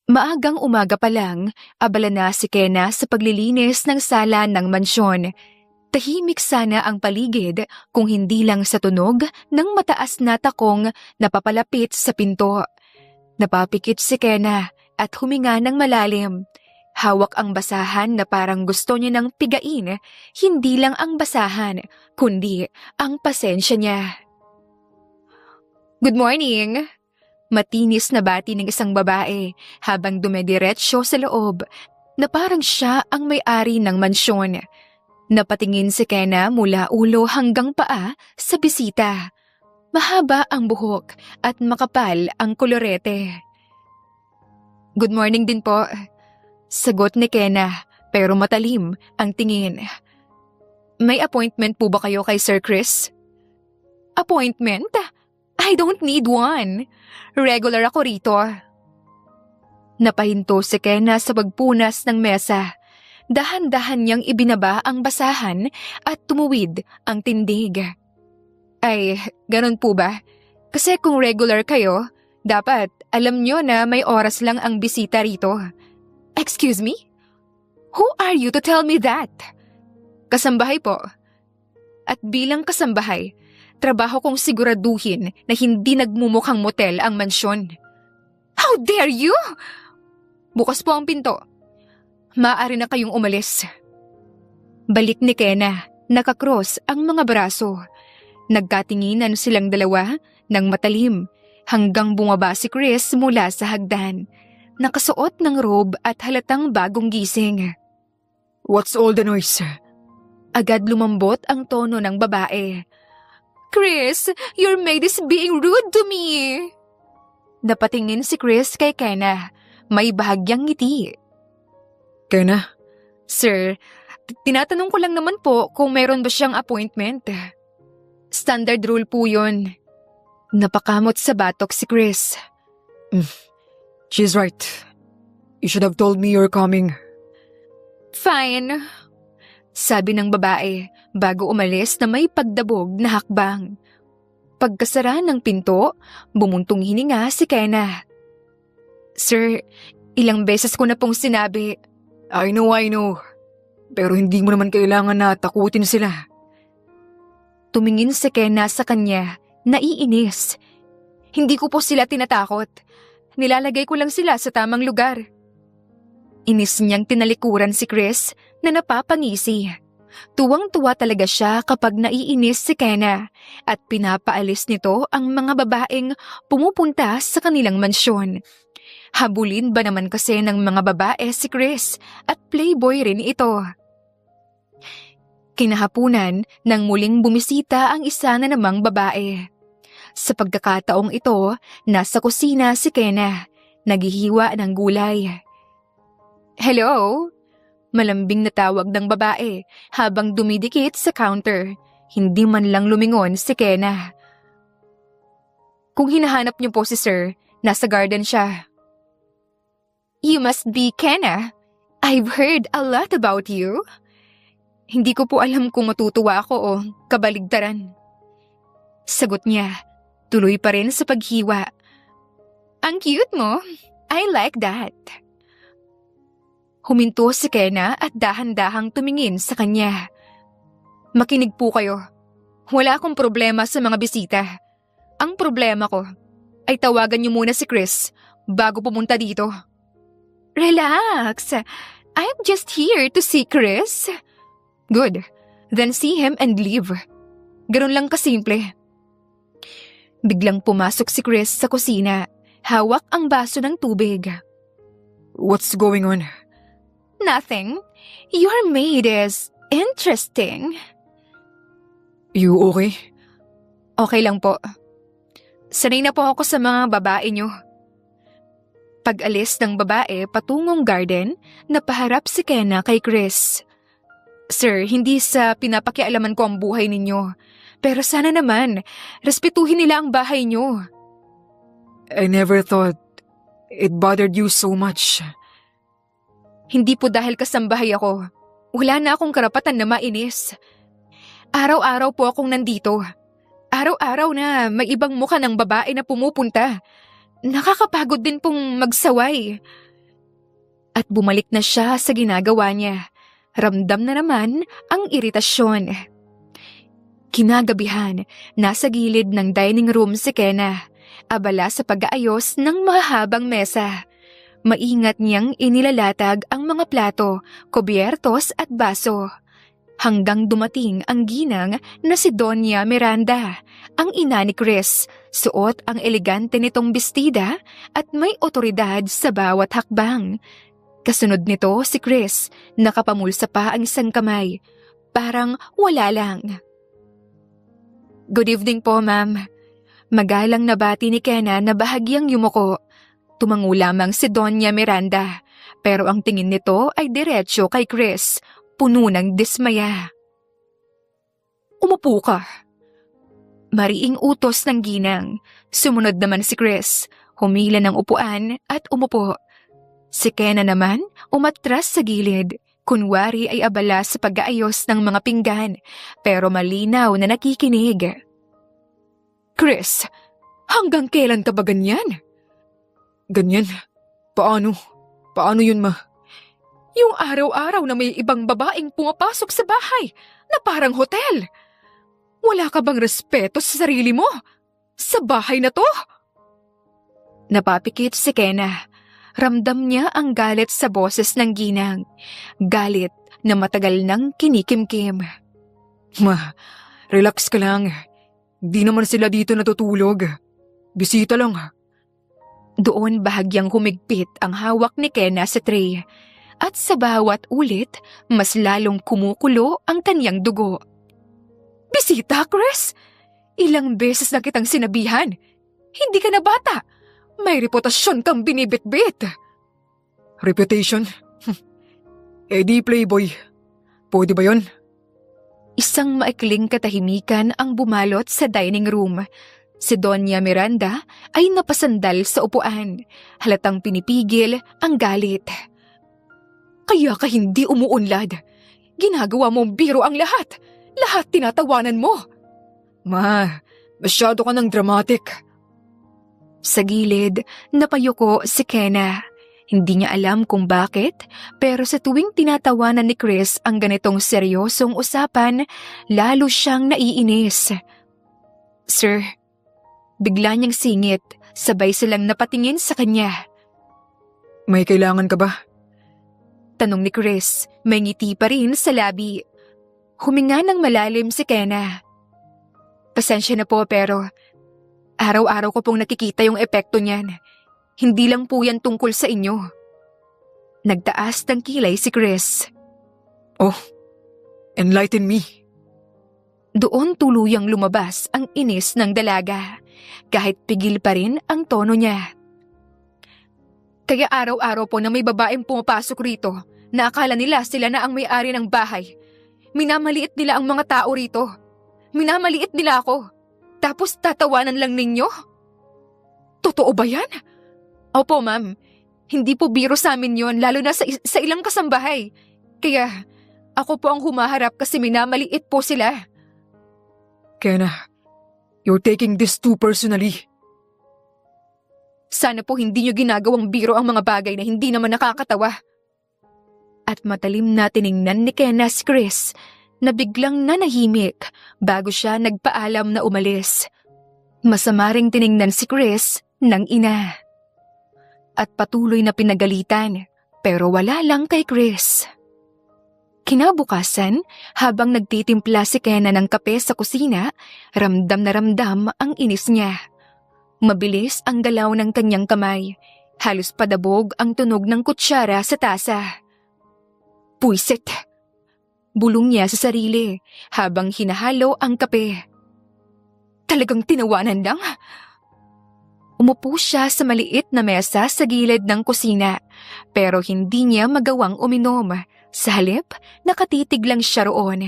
Maagang umaga pa lang, abala na si Kena sa paglilinis ng sala ng mansyon. Tahimik sana ang paligid kung hindi lang sa tunog ng mataas na takong napapalapit sa pinto. Napapikit si Kena at huminga ng malalim. Hawak ang basahan na parang gusto niya ng pigain, hindi lang ang basahan, kundi ang pasensya niya. Good morning! Matinis na bati ng isang babae habang dumediretso sa loob na parang siya ang may-ari ng mansyon. Napatingin si Kena mula ulo hanggang paa sa bisita. Mahaba ang buhok at makapal ang kolorete. Good morning din po. Sagot ni Kena pero matalim ang tingin. May appointment po ba kayo kay Sir Chris? Appointment? I don't need one. Regular ako rito. Napahinto si Kena sa pagpunas ng mesa. Dahan-dahan niyang ibinaba ang basahan at tumuwid ang tindig. Ay, ganun po ba? Kasi kung regular kayo, dapat alam niyo na may oras lang ang bisita rito. Excuse me? Who are you to tell me that? Kasambahay po. At bilang kasambahay, trabaho kong siguraduhin na hindi nagmumukhang motel ang mansyon. How dare you? Bukas po ang pinto. Maaari na kayong umalis. Balik ni Kena, nakakross ang mga braso. Nagkatinginan silang dalawa ng matalim hanggang bumaba si Chris mula sa hagdan. Nakasuot ng robe at halatang bagong gising. What's all the noise? Agad lumambot ang tono ng babae. Chris, your maid is being rude to me. Napatingin si Chris kay Kena. May bahagyang ngiti. Kena? Sir, tinatanong ko lang naman po kung meron ba siyang appointment. Standard rule po yun. Napakamot sa batok si Chris. She's right. You should have told me you're coming. Fine. Sabi ng babae bago umalis na may pagdabog na hakbang. Pagkasara ng pinto, bumuntong hininga si Kena. Sir, ilang beses ko na pong sinabi. I know. Pero hindi mo naman kailangan na takutin sila. Tumingin si Kena sa kanya, naiinis. Hindi ko po sila tinatakot. Nilalagay ko lang sila sa tamang lugar. Inis niyang tinalikuran si Chris na napapangisi. Tuwang-tuwa talaga siya kapag naiinis si Kena at pinapaalis nito ang mga babaeng pumupunta sa kanilang mansyon. Habulin ba naman kasi ng mga babae si Chris at playboy rin ito. Kinahapunan nang muling bumisita ang isa na namang babae. Sa pagkakataong ito, nasa kusina si Kena, naghihiwa ng gulay. Hello? Malambing na tawag ng babae habang dumidikit sa counter. Hindi man lang lumingon si Kena. Kung hinahanap niyo po si Sir, nasa garden siya. You must be Kena. I've heard a lot about you. Hindi ko po alam kung matutuwa ako o kabaligtaran. Sagot niya, tuloy pa rin sa paghiwa. Ang cute mo. I like that. Huminto si Kena at dahan-dahang tumingin sa kanya. Makinig po kayo. Wala akong problema sa mga bisita. Ang problema ko ay tawagan niyo muna si Chris bago pumunta dito. Relax. I'm just here to see Chris. Good. Then see him and leave. Ganun lang kasimple. Biglang pumasok si Chris sa kusina. Hawak ang baso ng tubig. What's going on? Nothing. Your maid is interesting. You okay? Okay lang po. Sanay na po ako sa mga babae niyo. Pag-alis ng babae patungong garden, napaharap si Kena kay Chris. Sir, hindi sa pinapakialaman ko ang buhay ninyo. Pero sana naman, respetuhin nila ang bahay niyo. I never thought it bothered you so much. Hindi po dahil kasambahay ako. Wala na akong karapatan na mainis. Araw-araw po akong nandito. Araw-araw na may ibang mukha ng babae na pumupunta. Nakakapagod din pong magsaway. at bumalik na siya sa ginagawa niya. Ramdam na naman ang iritasyon. Kinagabihan, nasa gilid ng dining room si Kenna, abala sa pag-aayos ng mahahabang mesa. Maingat niyang inilalatag ang mga plato, kubyertos at baso. Hanggang dumating ang ginang na si Doña Miranda, ang ina ni Chris, suot ang elegante nitong bestida at may otoridad sa bawat hakbang. Kasunod nito si Chris, nakapamulsa pa ang isang kamay, parang wala lang. "Good evening po, ma'am." Magalang na bati ni Kenna na bahagyang yumuko. Tumango lamang si Doña Miranda, pero ang tingin nito ay diretsyo kay Chris, puno ng dismaya. "Umupo ka." Mariing utos ng ginang. Sumunod naman si Chris, humila ng upuan at umupo. Si Kenna naman umatras sa gilid, kunwari ay abala sa pag-aayos ng mga pinggan, pero malinaw na nakikinig. "Chris, hanggang kailan ka ba ganyan?" Ganyan? Paano? Paano yun, ma? "Yung araw-araw na may ibang babaeng pumapasok sa bahay na parang hotel. Wala ka bang respeto sa sarili mo? Sa bahay na to?" Napapikit si Kenna. Ramdam niya ang galit sa boses ng ginang. Galit na matagal nang kinikimkim. Ma, relax ka lang. Di naman sila dito natutulog. Bisita lang. Doon bahagyang humigpit ang hawak ni Kenna sa tray. At sa bawat ulit, mas lalong kumukulo ang kanyang dugo. "Bisita, Chris? Ilang beses na kitang sinabihan. Hindi ka na bata. May reputasyon kang binibitbit." Reputation? Di playboy. Pwede ba yun? Isang maikling katahimikan ang bumalot sa dining room. Si Doña Miranda ay napasandal sa upuan, halatang pinipigil ang galit. "Kaya ka hindi umuunlad. Ginagawa mong biro ang lahat. Lahat tinatawanan mo." Ma, masyado ka ng dramatic. Sa gilid, napayuko si Kenna. Hindi niya alam kung bakit, pero sa tuwing tinatawanan ni Chris ang ganitong seryosong usapan, lalo siyang naiinis. "Sir," bigla niyang singit, sabay silang napatingin sa kanya. May kailangan ka ba? Tanong ni Chris, may ngiti pa rin sa labi. Huminga ng malalim si Kenna. "Pasensya na po pero araw-araw ko pong nakikita yung epekto niyan. Hindi lang po yan tungkol sa inyo." Nagtaas ng kilay si Chris. Oh, enlighten me. Doon tuluyang lumabas ang inis ng dalaga, kahit pigil pa rin ang tono niya. "Kaya araw-araw po na may babaeng pumapasok rito na akala nila sila na ang may-ari ng bahay. Minamaliit nila ang mga tao rito. Minamaliit nila ako. Tapos tatawanan lang ninyo? Totoo ba yan?" "Opo, ma'am. Hindi po biro sa amin yon, lalo na sa ilang kasambahay. Kaya ako po ang humaharap kasi minamaliit po sila." Kenna, you're taking this too personally. "Sana po hindi nyo ginagawang biro ang mga bagay na hindi naman nakakatawa." At matalim na tiningnan ni Kenna si Chris na biglang nanahimik bago siya nagpaalam na umalis. Masama ring tiningnan si Chris ng ina. At patuloy na pinagalitan, pero wala lang kay Chris. Kinabukasan, habang nagtitimpla si Kenna ng kape sa kusina, ramdam na ramdam ang inis niya. Mabilis ang galaw ng kanyang kamay. Halos padabog ang tunog ng kutsara sa tasa. "Puisit!" Bulong niya sa sarili habang hinahalo ang kape. "Talagang tinawanan lang?" Umupo siya sa maliit na mesa sa gilid ng kusina, pero hindi niya magawang uminom. Sa halip, nakatitig lang siya roon.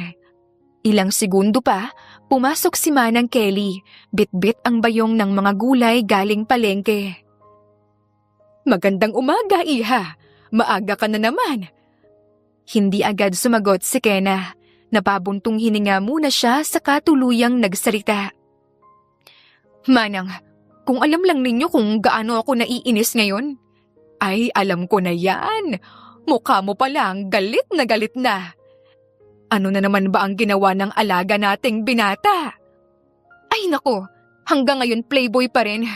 Ilang segundo pa, pumasok si Manang Kelly, bitbit ang bayong ng mga gulay galing palengke. "Magandang umaga, iha. Maaga ka na naman." Hindi agad sumagot si Kenna. Napabuntong hininga muna siya sa katuluyang nagsalita. "Manang, kung alam lang ninyo kung gaano ako naiinis ngayon. Ay, alam ko na yan. Mukha mo palang galit na galit na. Ano na naman ba ang ginawa ng alaga nating binata? Ay nako, hanggang ngayon playboy pa rin.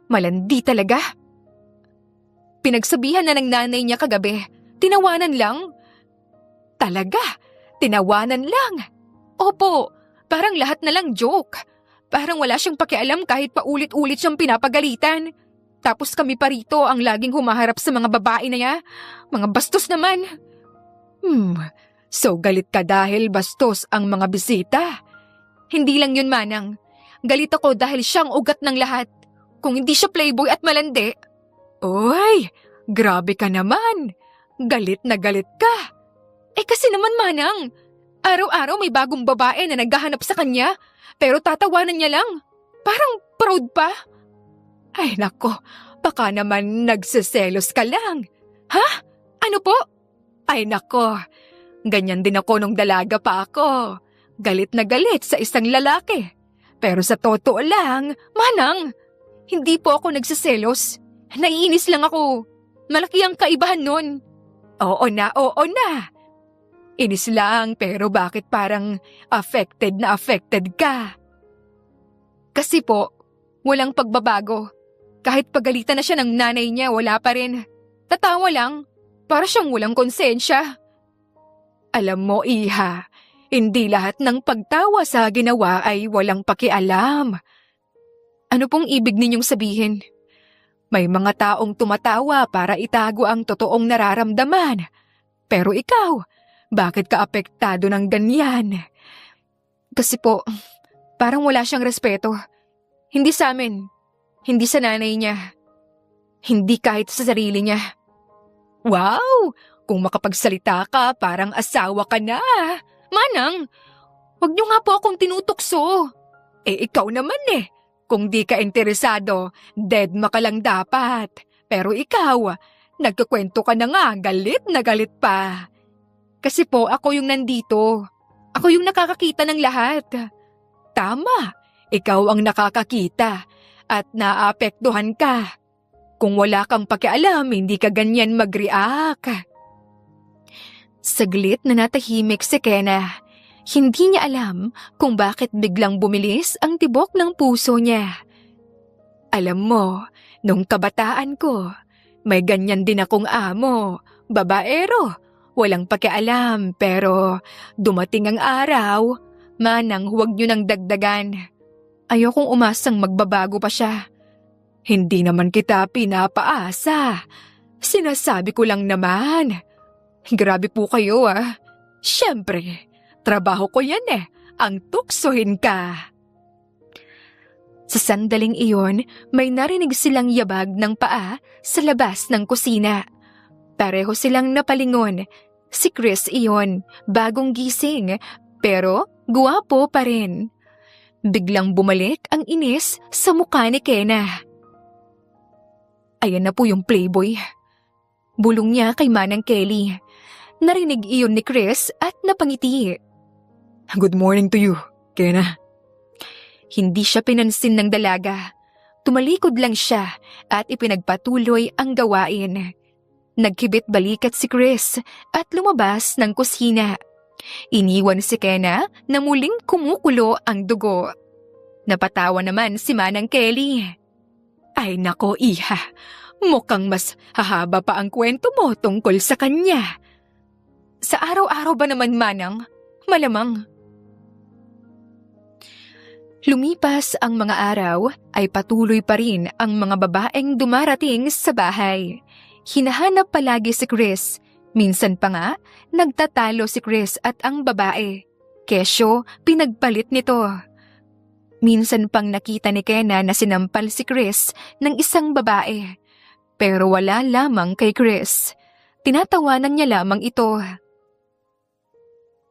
Malandi talaga. Pinagsabihan na ng nanay niya kagabi. Tinawanan lang. Talaga, tinawanan lang. Opo, parang lahat na lang joke. Parang wala siyang pakialam kahit paulit-ulit siyang pinapagalitan. Tapos kami pa rito ang laging humaharap sa mga babae na niya. Mga bastos naman. So galit ka dahil bastos ang mga bisita? Hindi lang yun, Manang. Galit ako dahil siyang ugat ng lahat. Kung hindi siya playboy at malandi. Oy, grabe ka naman. Galit na galit ka. Eh kasi naman, Manang, araw-araw may bagong babae na naghahanap sa kanya, pero tatawanan niya lang. Parang proud pa. Ay nako, baka naman nagseselos ka lang. Ha? Ano po? Ay nako, ganyan din ako nung dalaga pa ako. Galit na galit sa isang lalaki. Pero sa totoo lang, Manang, hindi po ako nagseselos. Naiinis lang ako. Malaki ang kaibahan nun. Oo na, oo na. Inis lang, pero bakit parang affected na affected ka? Kasi po, walang pagbabago. Kahit pagalitan na siya ng nanay niya, wala pa rin. Tatawa lang, para siyang walang konsensya. Alam mo, Iha, hindi lahat ng pagtawa sa ginawa ay walang pakialam. Ano pong ibig ninyong sabihin? May mga taong tumatawa para itago ang totoong nararamdaman. Pero ikaw, bakit ka apektado ng ganyan? Kasi po, parang wala siyang respeto. Hindi sa amin. Hindi sa nanay niya. Hindi kahit sa sarili niya. Wow! Kung makapagsalita ka, parang asawa ka na. Manang, wag niyo nga po akong tinutukso. Eh ikaw naman eh. Kung di ka interesado, deadma ka lang dapat. Pero ikaw, nagkukwento ka na nga, galit na galit pa. Kasi po ako yung nandito. Ako yung nakakakita ng lahat. Tama, ikaw ang nakakakita. At naapektuhan ka. Kung wala kang pakialam, hindi ka ganyan mag-react. Saglit na natahimik si Kenna. Hindi niya alam kung bakit biglang bumilis ang tibok ng puso niya. Alam mo, nung kabataan ko, may ganyan din akong amo, babaero, walang pakialam, pero dumating ang araw, Manang huwag niyo nang dagdagan. Ayokong umasang magbabago pa siya. Hindi naman kita pinapaasa. Sinasabi ko lang naman. Grabe po kayo ah. Siyempre, trabaho ko yan eh. Ang tuksohin ka. Sa sandaling iyon, may narinig silang yabag ng paa sa labas ng kusina. Pareho silang napalingon. Si Chris iyon, bagong gising, pero guwapo pa rin. Biglang bumalik ang inis sa mukha ni Kenna. Ayan na po yung playboy. Bulong niya kay Manang Kelly. Narinig iyon ni Chris at napangiti. Good morning to you, Kenna. Hindi siya pinansin ng dalaga. Tumalikod lang siya at ipinagpatuloy ang gawain. Nagkibit balikat si Chris at lumabas ng kusina. Iniwan si Kenna na muling kumukulo ang dugo. Napatawa naman si Manang Kelly. Ay nako, Iha, mukhang mas hahaba pa ang kwento mo tungkol sa kanya. Sa araw-araw ba naman, Manang? Malamang. Lumipas ang mga araw ay patuloy pa rin ang mga babaeng dumarating sa bahay. Hinahanap palagi si Chris. Minsan pa nga, nagtatalo si Chris at ang babae. Kesyo, pinagpalit nito. Minsan pang nakita ni Kenna na sinampal si Chris ng isang babae. Pero wala lamang kay Chris. Tinatawanan niya lamang ito.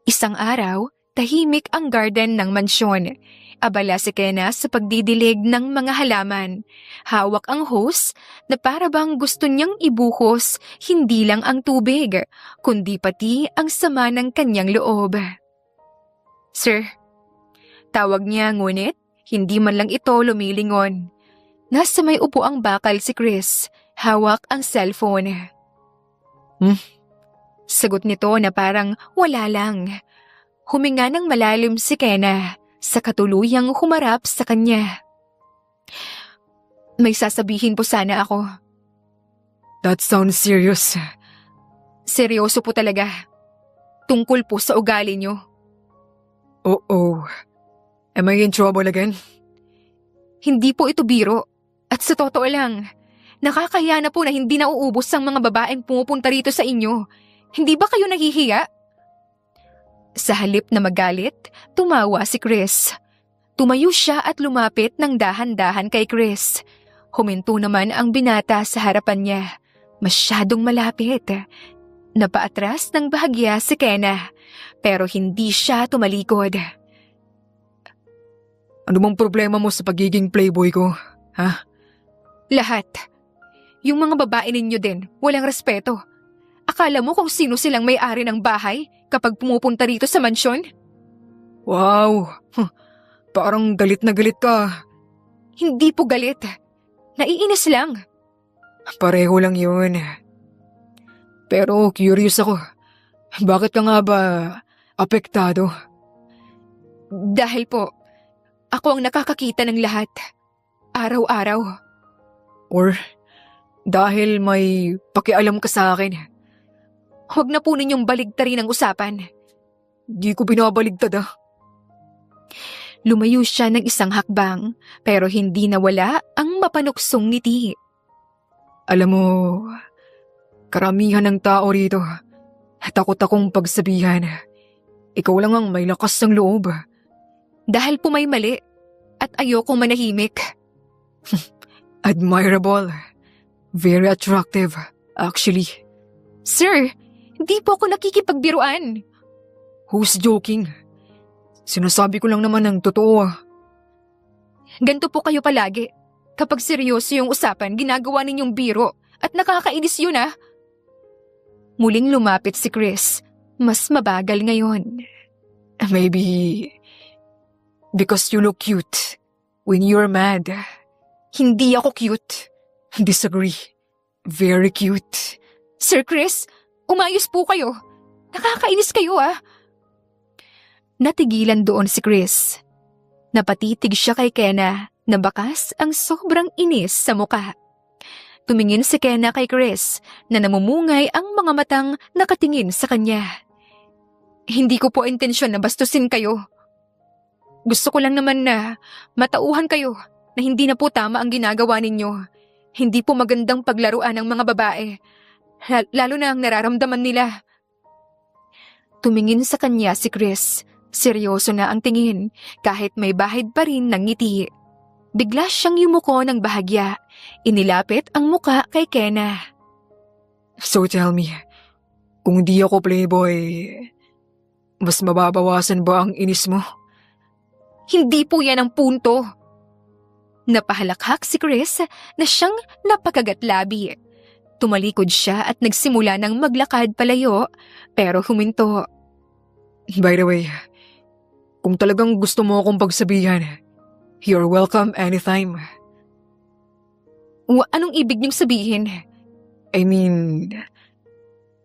Isang araw, tahimik ang garden ng mansyon. Abala si Kenna sa pagdidilig ng mga halaman. Hawak ang hose na para bang gusto niyang ibuhos hindi lang ang tubig, kundi pati ang sama ng kanyang loob. Sir, tawag niya ngunit hindi man lang ito lumilingon. Nasa may upo ang bakal si Chris. Hawak ang cellphone. Sagot nito na parang wala lang. Huminga ng malalim si Kenna sa katuluyang humarap sa kanya. May sasabihin po sana ako. That sounds serious. Seryoso po talaga. Tungkol po sa ugali niyo. Oh. Am I in trouble again? Hindi po ito biro. At sa totoo lang, nakakahiya na po na hindi nauubos ang mga babaeng pumupunta rito sa inyo. Hindi ba kayo nahihiya? Sa halip na magalit, tumawa si Chris. Tumayo siya at lumapit ng dahan-dahan kay Chris. Huminto naman ang binata sa harapan niya. Masyadong malapit. Napaatras ng bahagya si Kenna, pero hindi siya tumalikod. Ano bang problema mo sa pagiging playboy ko, ha? Lahat. Yung mga babae ninyo din, walang respeto. Akala mo kung sino silang may-ari ng bahay kapag pumupunta rito sa mansyon? Wow! Parang galit na galit ka. Hindi po galit. Naiinis lang. Pareho lang yun. Pero curious ako. Bakit ka nga ba apektado? Dahil po, ako ang nakakakita ng lahat. Araw-araw. Or dahil may pakialam ka sa akin? Huwag na po ninyong baligtarin ang usapan. Di ko binabaligtad ah. Lumayo siya ng isang hakbang, pero hindi nawala ang mapanuksong ngiti. Alam mo, karamihan ng tao rito, takot akong pagsabihan. Ikaw lang ang may lakas ng loob. Dahil po may mali at ayokong manahimik. Admirable. Very attractive, actually. Sir, hindi po ako nakikipagbiruan. Who's joking? Sinasabi ko lang naman ang totoo. Ganto po kayo palagi. Kapag seryoso yung usapan, ginagawa ninyong biro at nakakainis yun ah. Muling lumapit si Chris. Mas mabagal ngayon. Maybe because you look cute when you're mad. Hindi ako cute. Disagree. Very cute. Sir Chris, umayos po kayo. Nakakainis kayo ah. Natigilan doon si Chris. Napatitig siya kay Kenna na bakas ang sobrang inis sa muka. Tumingin si Kenna kay Chris na namumungay ang mga matang nakatingin sa kanya. Hindi ko po intensyon na bastusin kayo. Gusto ko lang naman na matauhan kayo na hindi na po tama ang ginagawa ninyo. Hindi po magandang paglaruan ng mga babae, lalo na ang nararamdaman nila. Tumingin sa kanya si Chris. Seryoso na ang tingin kahit may bahid pa rin ng ngiti. Bigla siyang yumuko ng bahagya. Inilapit ang muka kay Kenna. So tell me, kung di ako playboy, mas mababawasan ba ang inis mo? Hindi po yan ang punto. Napahalakhak si Chris na siyang napakagatlabi. Tumalikod siya at nagsimula ng maglakad palayo pero huminto. By the way, kung talagang gusto mo akong pagsabihan, you're welcome anytime. Anong ibig niyong sabihin? I mean,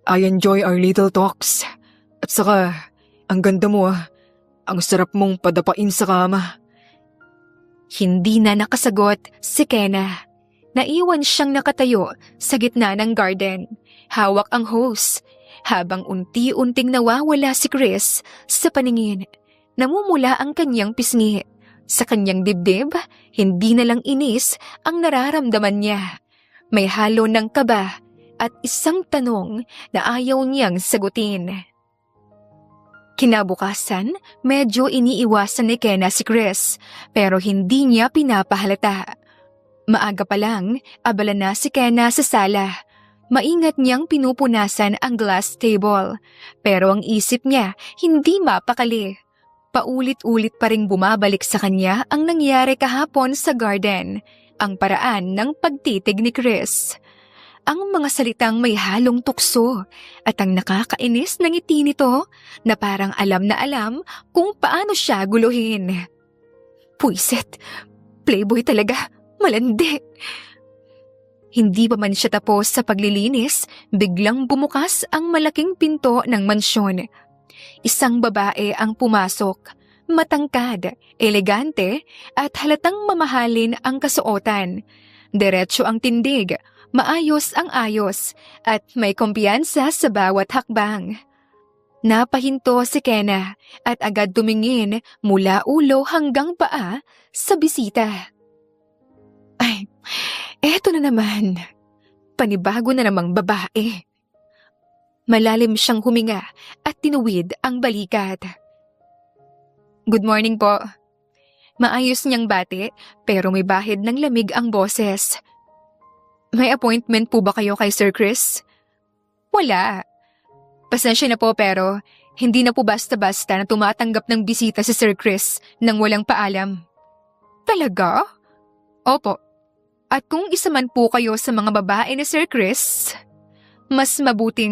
I enjoy our little talks. At saka, ang ganda mo ah. Ang sarap mong padapain sa kama. Hindi na nakasagot si Kenna. Naiwan siyang nakatayo sa gitna ng garden. Hawak ang hose. Habang unti-unting nawawala si Chris sa paningin, namumula ang kanyang pisngi. Sa kanyang dibdib, hindi na lang inis ang nararamdaman niya. May halo ng kaba at isang tanong na ayaw niyang sagutin. Kinabukasan, medyo iniiwasan ni Kenna si Chris, pero hindi niya pinapahalata. Maaga pa lang, abala na si Kenna sa sala. Maingat niyang pinupunasan ang glass table, pero ang isip niya hindi mapakali. Paulit-ulit pa ring bumabalik sa kanya ang nangyari kahapon sa garden, ang paraan ng pagtitig ni Chris. Ang mga salitang may halong tukso at ang nakakainis ng ngiti nito na parang alam na alam kung paano siya guluhin. Puiset, playboy talaga, malandi. Hindi pa man siya tapos sa paglilinis, biglang bumukas ang malaking pinto ng mansyon. Isang babae ang pumasok. Matangkad, elegante, at halatang mamahalin ang kasuotan. Diretso ang tindig, maayos ang ayos, at may kumpiyansa sa bawat hakbang. Napahinto si Kenna at agad tumingin mula ulo hanggang paa sa bisita. Ay, eto na naman. Panibago na namang babae. Malalim siyang huminga at tinuwid ang balikat. Good morning po. Maayos niyang bati pero may bahid ng lamig ang boses. May appointment po ba kayo kay Sir Chris? Wala. Pasensya na po pero hindi na po basta-basta na tumatanggap ng bisita si Sir Chris nang walang paalam. Talaga? Opo. At kung isa man po kayo sa mga babae ni Sir Chris, mas mabuting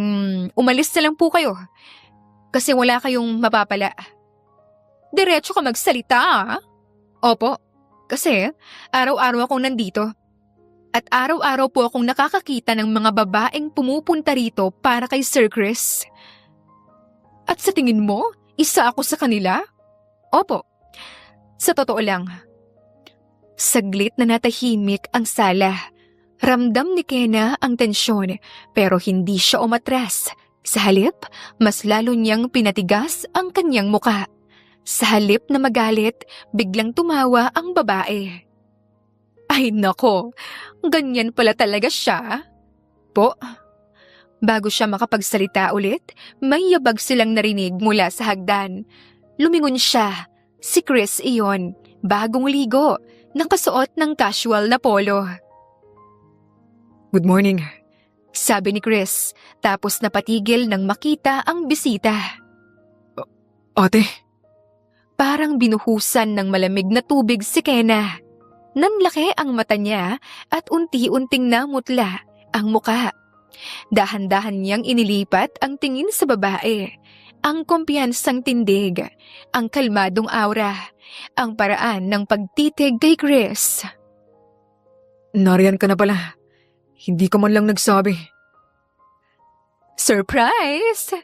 umalis na lang po kayo kasi wala kayong mapapala. Diretso ka magsalita, ah? Opo, kasi araw-araw akong nandito. At araw-araw po akong nakakakita ng mga babaeng pumupunta rito para kay Sir Chris. At sa tingin mo, isa ako sa kanila? Opo, sa totoo lang. Saglit na natahimik ang sala. Ramdam ni Kenna ang tensyon pero hindi siya umatras. Sa halip, mas lalo niyang pinatigas ang kanyang muka. Sa halip na magalit, biglang tumawa ang babae. Ay nako, ganyan pala talaga siya. Po, bago siya makapagsalita ulit, may yabag silang narinig mula sa hagdan. Lumingon siya. Si Chris iyon, bagong ligo, nakasuot ng casual na polo. Good morning. Sabi ni Chris, tapos napatigil nang makita ang bisita. Ate, Parang binuhusan ng malamig na tubig si Kenna. Nanlaki ang mata niya at unti-unting namutla ang muka. Dahan-dahan niyang inilipat ang tingin sa babae. Ang kumpiyansang tindig, ang kalmadong aura, ang paraan ng pagtitig kay Chris. nariyan ka na pala. Hindi ka man lang nagsabi. Surprise!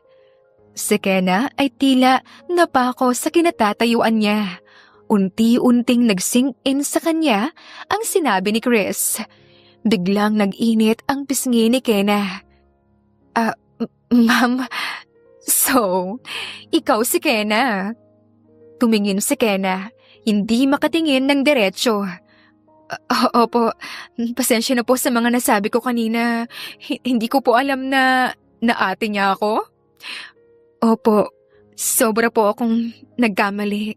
Si Kenna ay tila napako sa kinatatayuan niya. Unti-unting nag-sink in sa kanya ang sinabi ni Chris. Biglang nag-init ang pisngi ni Kenna. Ma'am, so, ikaw si Kenna. Tumingin si Kenna, hindi makatingin ng diretsyo. Opo, pasensya na po sa mga nasabi ko kanina. Hindi ko po alam na ate niya ako. Opo, sobra po akong nagkamali.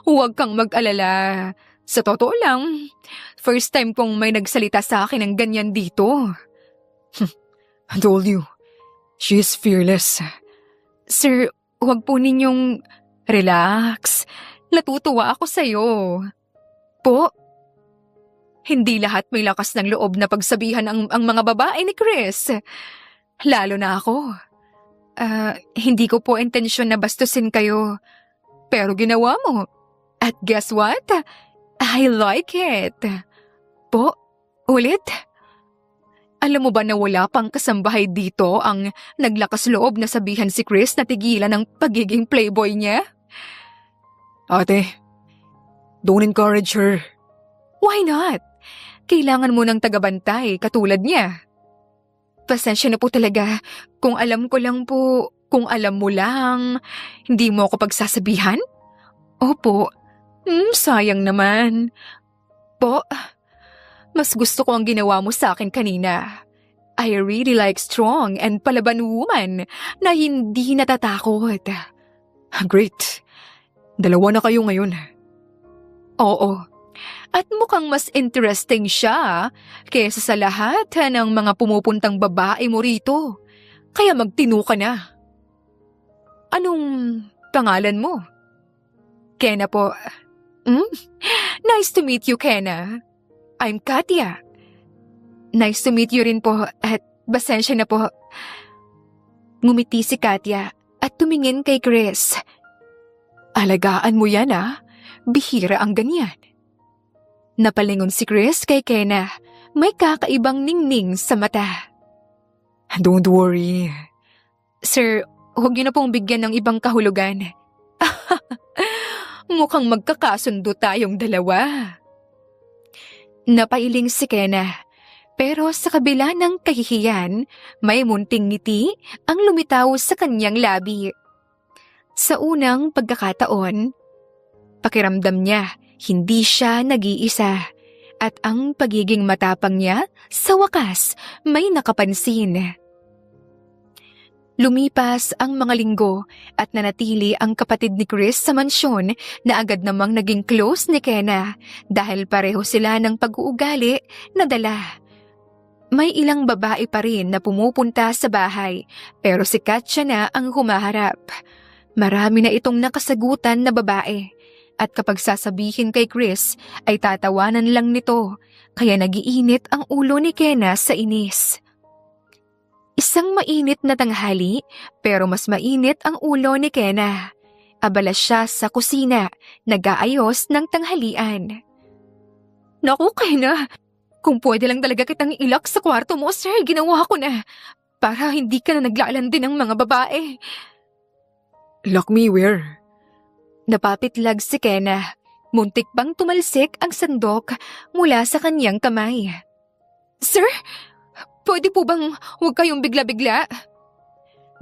Huwag kang mag-alala. Sa totoo lang, first time kong may nagsalita sa akin ng ganyan dito. I told you, she is fearless. Sir, huwag po ninyong relax. Natutuwa ako sa'yo. Po? Hindi lahat may lakas ng loob na pagsabihan ang mga babae ni Chris. Lalo na ako. Hindi ko po intensyon na bastusin kayo. Pero ginawa mo. At guess what? I like it. Po, ulit? Alam mo ba na wala pang kasambahay dito ang naglakas loob na sabihan si Chris na tigilan ang pagiging playboy niya? Ate, don't encourage her. Why not? Kailangan mo ng tagabantay katulad niya. Pasensya na po talaga. Kung alam ko lang po, kung alam mo lang, hindi mo ako pagsasabihan? Opo. Sayang naman. Po, mas gusto ko ang ginawa mo sa akin kanina. I really like strong and palaban woman na hindi natatakot. Great. Dalawa na kayo ngayon. Oo. At mukhang mas interesting siya kaysa sa lahat ng mga pumupuntang babae mo rito. Kaya magtino ka na. Anong pangalan mo? Kenna po. Nice to meet you, Kenna. I'm Katya. Nice to meet you rin po at pasensya na po. Ngumiti si Katya at tumingin kay Chris. Alagaan mo yan, ah. Bihira ang ganyan. Napalingon si Chris kay Kenna. may kakaibang ningning sa mata. Don't worry. Sir, huwag niyo na pong bigyan ng ibang kahulugan. Mukhang magkakasundo tayong dalawa. Napailing si Kenna, pero sa kabila ng kahihiyan, may munting ngiti ang lumitaw sa kanyang labi. Sa unang pagkakataon, pakiramdam niya hindi siya nag-iisa at ang pagiging matapang niya sa wakas may nakapansin. Lumipas ang mga linggo at nanatili ang kapatid ni Chris sa mansyon na agad namang naging close ni Kenna dahil pareho sila ng pag-uugali na dala. May ilang babae pa rin na pumupunta sa bahay pero si Katya na ang humaharap. Marami na itong nakasagutan na babae at kapag sasabihin kay Chris ay tatawanan lang nito kaya nagiinit ang ulo ni Kenna sa inis. Isang mainit na tanghali pero mas mainit ang ulo ni Kenna. Abala siya sa kusina, nag-aayos ng tanghalian. Naku, Kenna, kung pwede lang talaga kitang ilak sa kwarto mo, sir, ginawa ko na. Para hindi ka na naglalandi ng mga babae. Lock me where? Napapitlag si Kenna. Muntik bang tumalsik ang sandok mula sa kanyang kamay. Sir, pwede po bang huwag kayong bigla-bigla?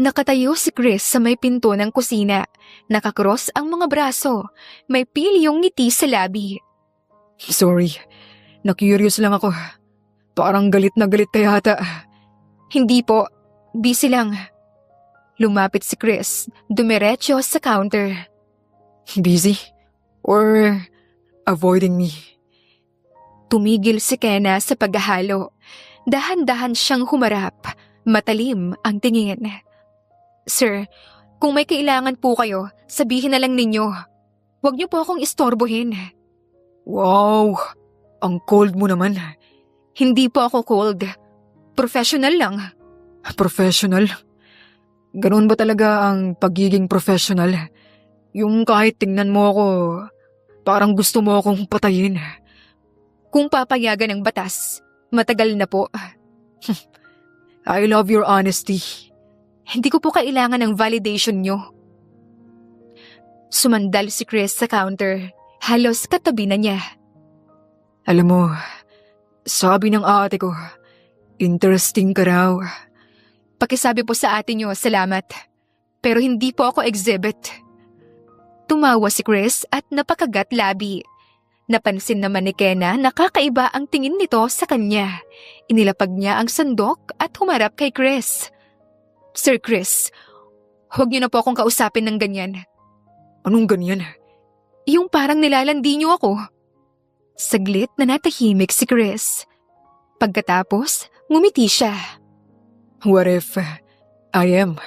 Nakatayo si Chris sa may pinto ng kusina. Nakakross ang mga braso. May pilyong ngiti sa labi. Sorry, na-curious lang ako. Parang galit na galit ka yata. Hindi po, busy lang. Lumapit si Chris, dumiretso sa counter. Busy? Or avoiding me? Tumigil si Kenna sa paghahalo. Dahan-dahan siyang humarap. Matalim ang tingin. Sir, kung may kailangan po kayo, sabihin na lang ninyo. Huwag niyo po akong istorbohin. Wow, ang cold mo naman. Hindi po ako cold. Professional lang. Professional? Ganun ba talaga ang pagiging professional? Yung kahit tingnan mo ako, parang gusto mo akong patayin. Kung papayagan ng batas, matagal na po. I love your honesty. Hindi ko po kailangan ng validation nyo. Sumandal si Chris sa counter. Halos katabi na niya. Alam mo, sabi ng ate ko, interesting ka raw. Pakisabi po sa ate nyo, salamat. Pero hindi po ako exhibit. Tumawa si Chris at napakagat labi. Napansin naman ni Kenna na kakaiba ang tingin nito sa kanya. Inilapag niya ang sandok at humarap kay Chris. Sir Chris, huwag niyo na po akong kausapin ng ganyan. Anong ganyan? Yung parang nilalandi niyo ako. Saglit na natahimik si Chris. Pagkatapos, ngumiti siya. What if I am?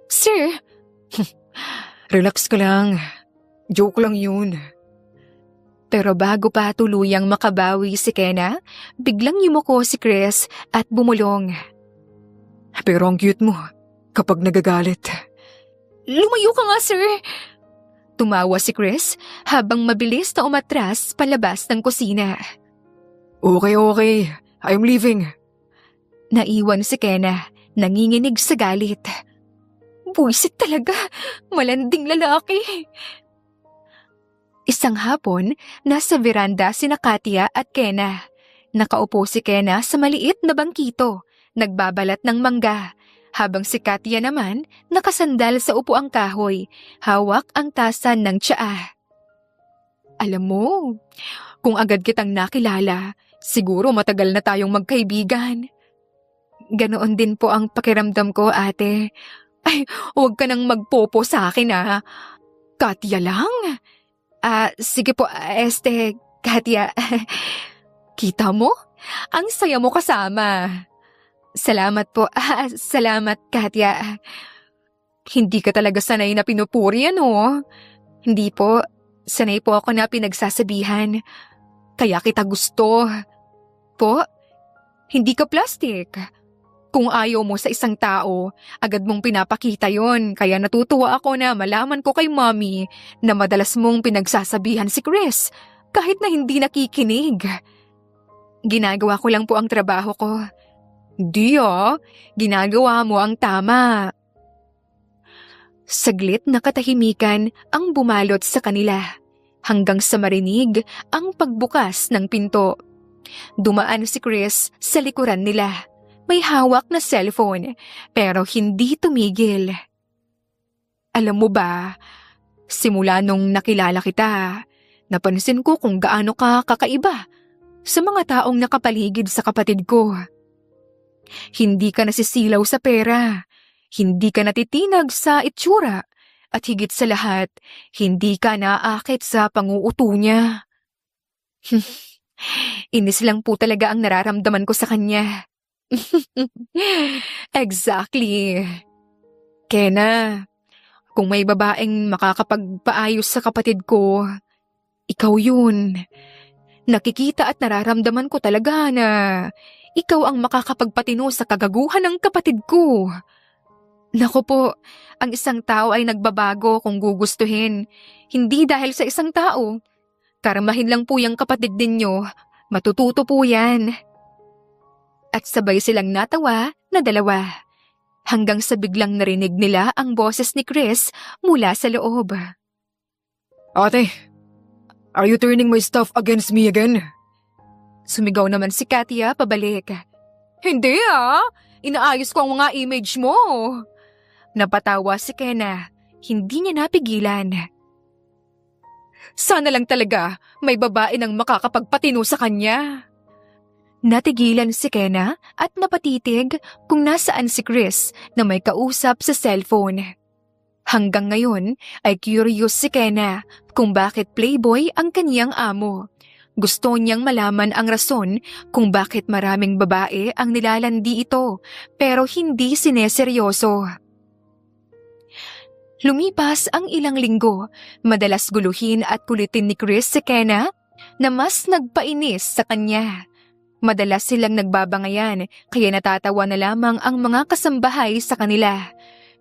Sir! Relax ka lang. Joke lang yun. Pero bago pa tuluyang makabawi si Kenna, biglang yumuko si Chris at bumulong. Pero ang cute mo kapag nagagalit. Lumayo ka nga, sir! Tumawa si Chris habang mabilis na umatras palabas ng kusina. Okay. I'm leaving. Naiwan si Kenna, nanginginig sa galit. Buisit talaga, malanding lalaki. Isang hapon, nasa veranda sina Katya at Kenna. Nakaupo si Kenna sa maliit na bangkito, nagbabalat ng mangga, habang si Katya naman nakasandal sa upuang kahoy, hawak ang tasa ng tsaa. Alam mo, kung agad kitang nakilala, siguro matagal na tayong magkaibigan. Ganoon din po ang pakiramdam ko, ate. Ay, huwag ka nang magpopo sa akin, ah. Katya lang? Sige po, Katya. Kita mo? Ang saya mo kasama. Salamat po. Salamat, Katya. Hindi ka talaga sanay na pinupuri, ano? Hindi po. Sanay po ako na pinagsasabihan. Kaya kita gusto. Po? Hindi ka plastic. Kung ayaw mo sa isang tao, agad mong pinapakita yon. Kaya natutuwa ako na malaman ko kay Mommy na madalas mong pinagsasabihan si Chris kahit na hindi nakikinig. ginagawa ko lang po ang trabaho ko. Di ginagawa mo ang tama. Saglit na katahimikan ang bumalot sa kanila hanggang sa marinig ang pagbukas ng pinto. Dumaan si Chris sa likuran nila. May hawak na cellphone pero hindi tumigil. Alam mo ba, simula nung nakilala kita, napansin ko kung gaano ka kakaiba sa mga taong nakapaligid sa kapatid ko. Hindi ka nasisilaw sa pera, hindi ka natitinag sa itsura, at higit sa lahat, hindi ka naaakit sa panguuto niya. Inis lang po talaga ang nararamdaman ko sa kanya. Exactly. Kena, kung may babaeng makakapagpaayos sa kapatid ko, ikaw yun. Nakikita at nararamdaman ko talaga na ikaw ang makakapagpatino sa kagaguhan ng kapatid ko. Naku po, ang isang tao ay nagbabago kung gugustuhin. Hindi dahil sa isang tao. Karamahin lang po yung kapatid ninyo. Matututo po yan. At sabay silang natawa na dalawa. Hanggang sa biglang narinig nila ang boses ni Chris mula sa loob. Ate, are you turning my stuff against me again? Sumigaw naman si Katia pabalik. Hindi inaayos ko ang mga image mo. Napatawa si Kena, hindi niya napigilan. Sana lang talaga may babae nang makakapagpatino sa kanya. Natigilan si Kena at napatitig kung nasaan si Chris na may kausap sa cellphone. Hanggang ngayon ay curious si Kena kung bakit playboy ang kaniyang amo. Gusto niyang malaman ang rason kung bakit maraming babae ang nilalandi ito pero hindi sineseryoso. Lumipas ang ilang linggo, madalas guluhin at kulitin ni Chris si Kena na mas nagpainis sa kanya. Madalas silang nagbabangayan kaya natatawa na lamang ang mga kasambahay sa kanila.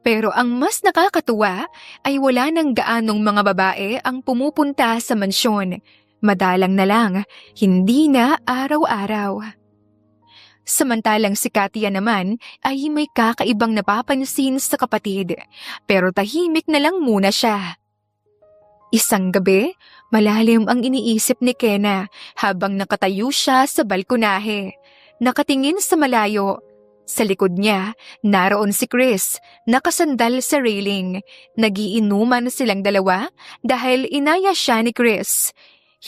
Pero ang mas nakakatuwa ay wala nang gaanong mga babae ang pumupunta sa mansyon. Madalang na lang, hindi na araw-araw. Samantalang si Katia naman ay may kakaibang napapansin sa kapatid, pero tahimik na lang muna siya. Isang gabi, malalim ang iniisip ni Kena habang nakatayo siya sa balkonahe. Nakatingin sa malayo. Sa likod niya, naroon si Chris, nakasandal sa railing. Nagiinuman silang dalawa dahil inaya siya ni Chris.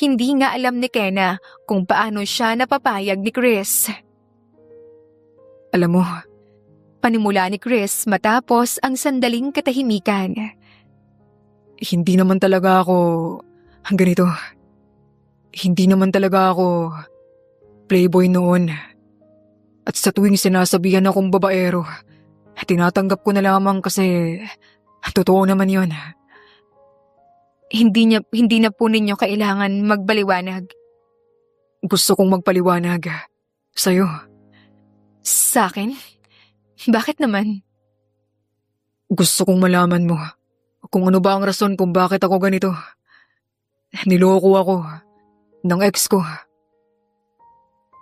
Hindi nga alam ni Kena kung paano siya napapayag ni Chris. Alam mo, Panimula ni Chris matapos ang sandaling katahimikan. hindi naman talaga ako ganito. Hindi naman talaga ako playboy noon. At sa tuwing sinasabihan akong babaero, tinatanggap ko na lamang kasi totoo naman yun. Hindi na po ninyo kailangan magbaliwanag. Gusto kong magpaliwanag sa'yo. Sa akin? Bakit naman? Gusto kong malaman mo kung ano ba ang rason kung bakit ako ganito. Niloko ako ng ex ko.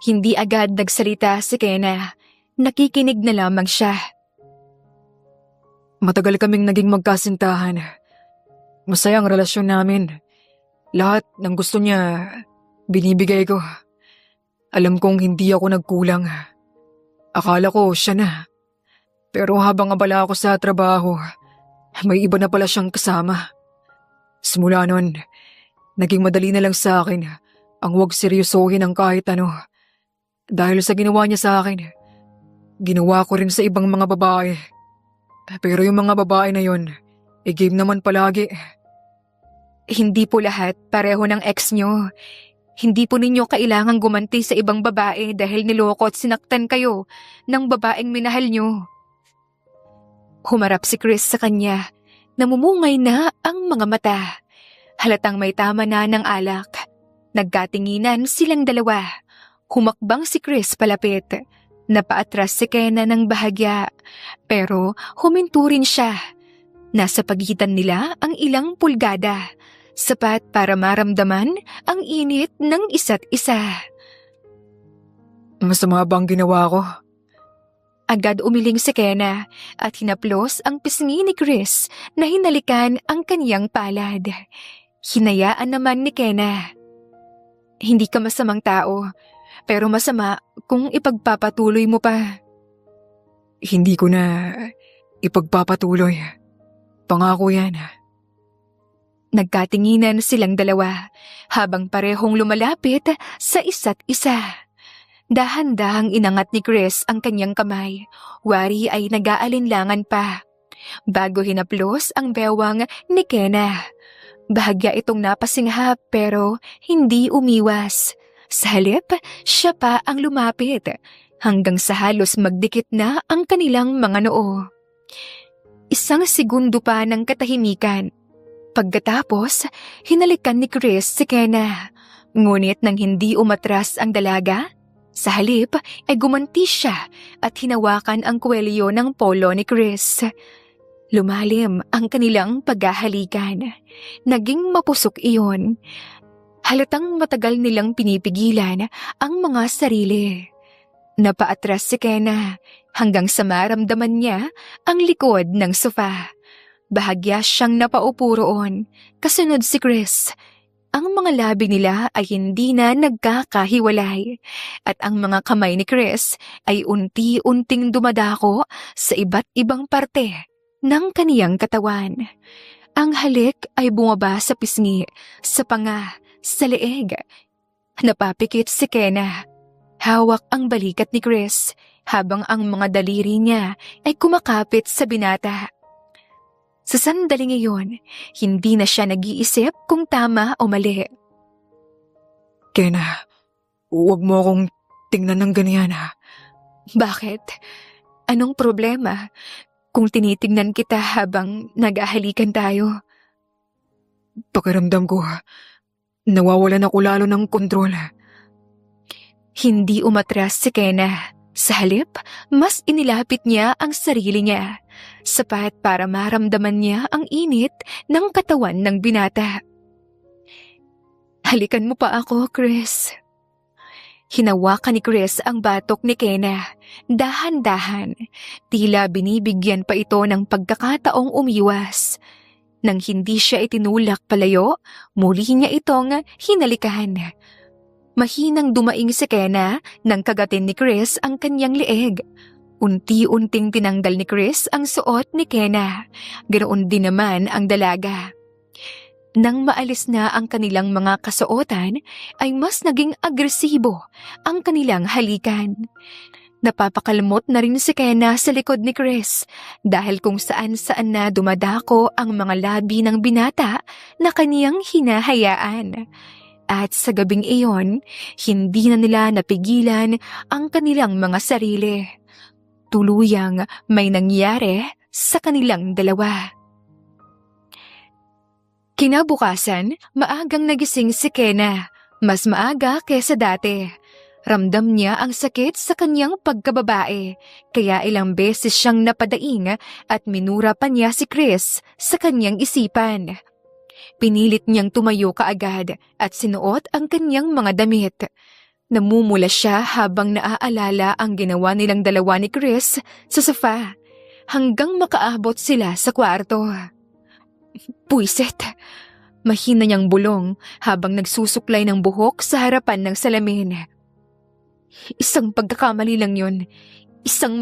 Hindi agad nagsalita si Kena. Nakikinig na lamang siya. Matagal kaming naging magkasintahan. Masaya ang relasyon namin. Lahat ng gusto niya, binibigay ko. Alam kong hindi ako nagkulang. Akala ko siya na. Pero habang abala ako sa trabaho, may iba na pala siyang kasama. Simula nun, naging madali na lang sa akin ang huwag seryosohin ang kahit ano. Dahil sa ginawa niya sa akin, ginawa ko rin sa ibang mga babae. Pero yung mga babae na yon, game naman palagi. Hindi po lahat pareho ng ex nyo. Hindi po ninyo kailangang gumanti sa ibang babae dahil niloko at sinaktan kayo ng babaeng minahal nyo. Humarap si Chris sa kanya. Namumungay na ang mga mata. Halatang may tama na ng alak. Nagkatinginan silang dalawa. Humakbang si Chris palapit. Napaatras si Kena ng bahagya. Pero huminto rin siya. Nasa pagitan nila ang ilang pulgada. Sapat para maramdaman ang init ng isa't isa. Masama bang ginawa ko? Agad umiling si Kenna at hinaplos ang pisngi ni Chris na hinalikan ang kaniyang palad. Hinayaan naman ni Kenna. Hindi ka masamang tao, pero masama kung ipagpapatuloy mo pa. Hindi ko na ipagpapatuloy. Pangako yan. Nagkatinginan silang dalawa habang parehong lumalapit sa isa't isa. Dahan-dahang inangat ni Chris ang kanyang kamay. Wari ay nag-aalinlangan pa. Bago hinaplos ang bewang ni Kenna. Bahagya itong napasingha pero hindi umiwas. Sa halip, siya pa ang lumapit hanggang sa halos magdikit na ang kanilang mga noo. Isang segundo pa ng katahimikan. Pagkatapos, hinalikan ni Chris si Kenna. Ngunit nang hindi umatras ang dalaga, sa halip ay gumanti siya at hinawakan ang kwelyo ng polo ni Chris. Lumalim ang kanilang paghahalikan. Naging mapusok iyon. Halatang matagal nilang pinipigilan ang mga sarili. Napaatras si Kenna hanggang sa maramdaman niya ang likod ng sofa. Bahagya siyang napaupo roon, kasunod si Chris. Ang mga labi nila ay hindi na nagkakahiwalay at ang mga kamay ni Chris ay unti-unting dumadako sa iba't ibang parte ng kaniyang katawan. Ang halik ay bumaba sa pisngi, sa panga, sa leeg. Napapikit si Kenna. Hawak ang balikat ni Chris habang ang mga daliri niya ay kumakapit sa binata. Sa sandaling iyon, hindi na siya nag-iisip kung tama o mali. Kenna, huwag mo akong tingnan ng ganyan ha. Bakit? Anong problema kung tinitignan kita habang nag-ahalikan tayo? Pakiramdam ko, nawawalan ako lalo ng kontrol. Hindi umatras si Kenna. Sa halip, mas inilapit niya ang sarili niya, sapat para maramdaman niya ang init ng katawan ng binata. Halikan mo pa ako, Chris. Hinawakan ni Chris ang batok ni Kenna. Dahan-dahan, tila binibigyan pa ito ng pagkakataong umiwas. Nang hindi siya itinulak palayo, muli niya itong hinalikan. Mahinang dumaing si Kenna nang kagatin ni Chris ang kanyang leeg. Unti-unting tinanggal ni Chris ang suot ni Kenna. Ganoon din naman ang dalaga. Nang maalis na ang kanilang mga kasuotan, ay mas naging agresibo ang kanilang halikan. Napapakalmot na rin si Kenna sa likod ni Chris dahil kung saan-saan na dumadako ang mga labi ng binata na kaniyang hinahayaan. At sa gabing iyon, hindi na nila napigilan ang kanilang mga sarili. Tuluyang may nangyari sa kanilang dalawa. Kinabukasan, maagang nagising si Kenna, mas maaga kesa dati. Ramdam niya ang sakit sa kanyang pagkababae, kaya ilang beses siyang napadaing at minura pa niya si Chris sa kanyang isipan. Pinilit niyang tumayo kaagad at sinuot ang kanyang mga damit. Namumula siya habang naaalala ang ginawa nilang dalawa ni Chris sa sofa hanggang makaabot sila sa kwarto. Puwiset! Mahina niyang bulong habang nagsusuklay ng buhok sa harapan ng salamin. Isang pagkakamali lang yun. Isang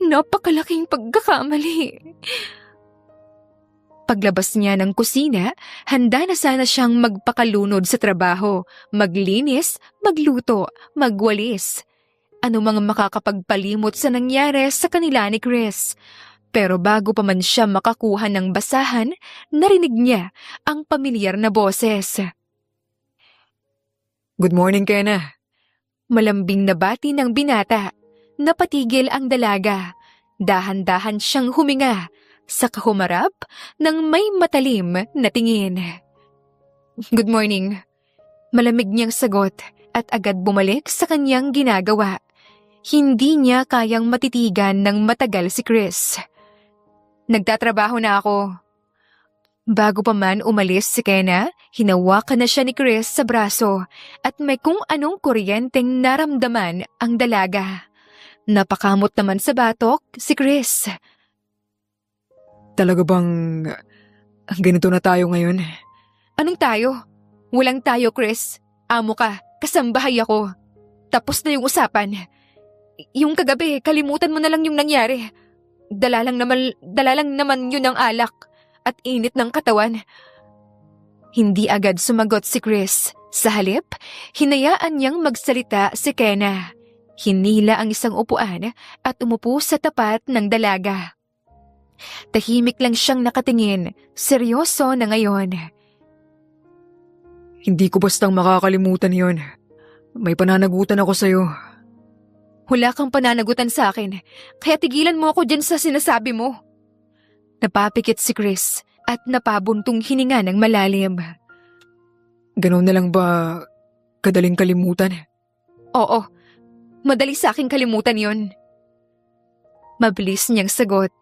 napakalaking pagkakamali. Paglabas niya ng kusina, handa na sana siyang magpakalunod sa trabaho, maglinis, magluto, magwalis. Ano mga makakapagpalimot sa nangyari sa kanila ni Chris. Pero bago pa man siya makakuha ng basahan, narinig niya ang pamilyar na boses. Good morning, Kenna. Malambing na bati ng binata. Napatigil ang dalaga. Dahan-dahan siyang huminga sa kahumarap ng may matalim na tingin. Good morning. Malamig niyang sagot at agad bumalik sa kanyang ginagawa. Hindi niya kayang matitigan ng matagal si Chris. Nagtatrabaho na ako. Bago pa man umalis si Kena, hinawakan na siya ni Chris sa braso at may kung anong kuryenteng naramdaman ang dalaga. Napakamot naman sa batok si Chris. Talaga bang ganito na tayo ngayon? Anong tayo? Walang tayo, Chris. Amo ka, kasambahay ako. Tapos na yung usapan. Yung kagabi, kalimutan mo na lang yung nangyari. Dala lang naman yun ang alak at init ng katawan. Hindi agad sumagot si Chris. Sa halip, hinayaan niyang magsalita si Kena. Hinila ang isang upuan at umupo sa tapat ng dalaga. Tahimik lang siyang nakatingin, seryoso na ngayon. Hindi ko bastang makakalimutan yon. May pananagutan ako sa'yo. Wala kang pananagutan sa akin, kaya tigilan mo ako dyan sa sinasabi mo. Napapikit si Chris at napabuntong hininga ng malalim. Ganun na lang ba kadaling kalimutan? Oo, madali sa aking kalimutan yon. Mabilis niyang sagot.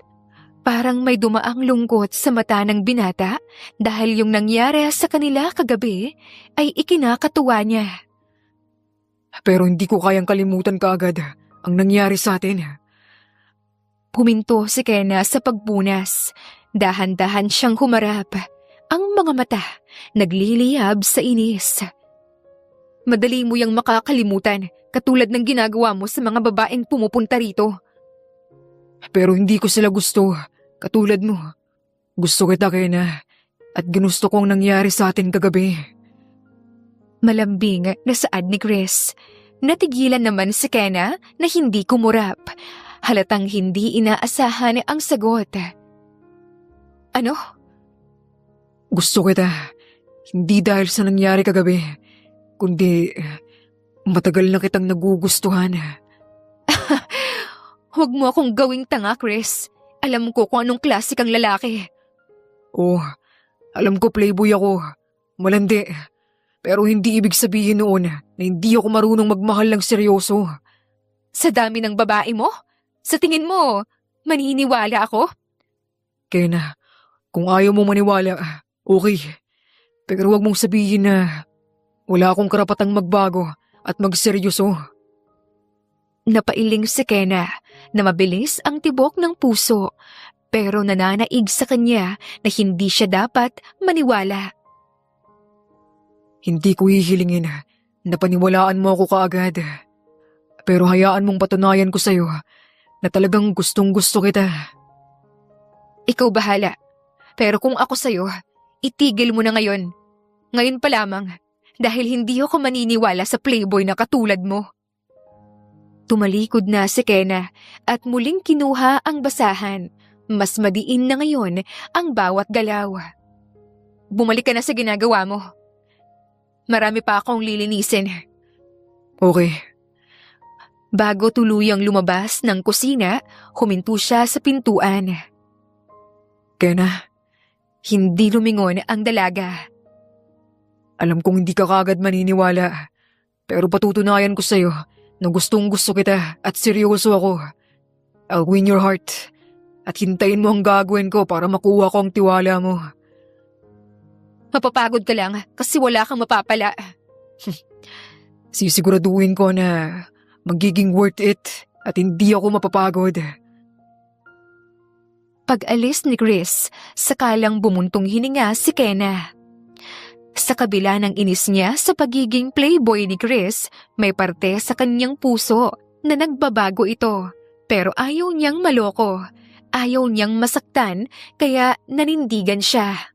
Parang may dumaang lungkot sa mata ng binata dahil yung nangyari sa kanila kagabi ay ikinakatuwa niya. Pero hindi ko kayang kalimutan kaagad ang nangyari sa atin. Huminto si Kena sa pagbunas. Dahan-dahan siyang humarap. Ang mga mata nagliliyab sa inis. Madali mo yang makakalimutan katulad ng ginagawa mo sa mga babaeng pumupunta rito. Pero hindi ko sila gusto, katulad mo. Gusto kita, Kena, at ginusto ko ang nangyari sa atin kagabi. Malambing na saad ni Chris. Natigilan naman si Kena na hindi kumurap. Halatang hindi inaasahan ang sagot. Ano? Gusto kita, hindi dahil sa nangyari kagabi, kundi matagal na kitang nagugustuhan. Huwag mo akong gawing tanga, Chris. Alam ko kung anong klase kang lalaki. Oh, alam ko playboy ako. Malandi. Pero hindi ibig sabihin noon na hindi ako marunong magmahal ng seryoso. Sa dami ng babae mo? Sa tingin mo, maniniwala ako? Kena, kung ayaw mo maniwala, okay. Pero huwag mong sabihin na wala akong karapatang magbago at magseryoso. Napailing si Kena na mabilis ang tibok ng puso pero nananaig sa kanya na hindi siya dapat maniwala. Hindi ko hihilingin na paniwalaan mo ako kaagad. Pero hayaan mong patunayan ko sa'yo na talagang gustong-gusto kita. Ikaw bahala. Pero kung ako sa'yo, itigil mo na ngayon. Ngayon pa lamang dahil hindi ako maniniwala sa playboy na katulad mo. Tumalikod na si Kena at muling kinuha ang basahan. Mas madiin na ngayon ang bawat galaw. Bumalik ka na sa ginagawa mo. Marami pa akong lilinisin. Okay. Bago tuluyang lumabas ng kusina, huminto siya sa pintuan. Kena, Hindi lumingon ang dalaga. alam kong hindi ka kaagad maniniwala. Pero patutunayan ko sa'yo na gustong-gusto kita at seryoso ako. I'll win your heart. At hintayin mo ang gagawin ko para makuha ko ang tiwala mo. Mapapagod ka lang kasi wala kang mapapala. Sisiguraduhin ko na magiging worth it at hindi ako mapapagod. Pag-alis ni Chris, sakalang bumuntong hininga si Kena. Sa kabila ng inis niya sa pagiging playboy ni Chris, may parte sa kanyang puso na nagbabago ito. Pero ayaw niyang maloko. Ayaw niyang masaktan kaya nanindigan siya.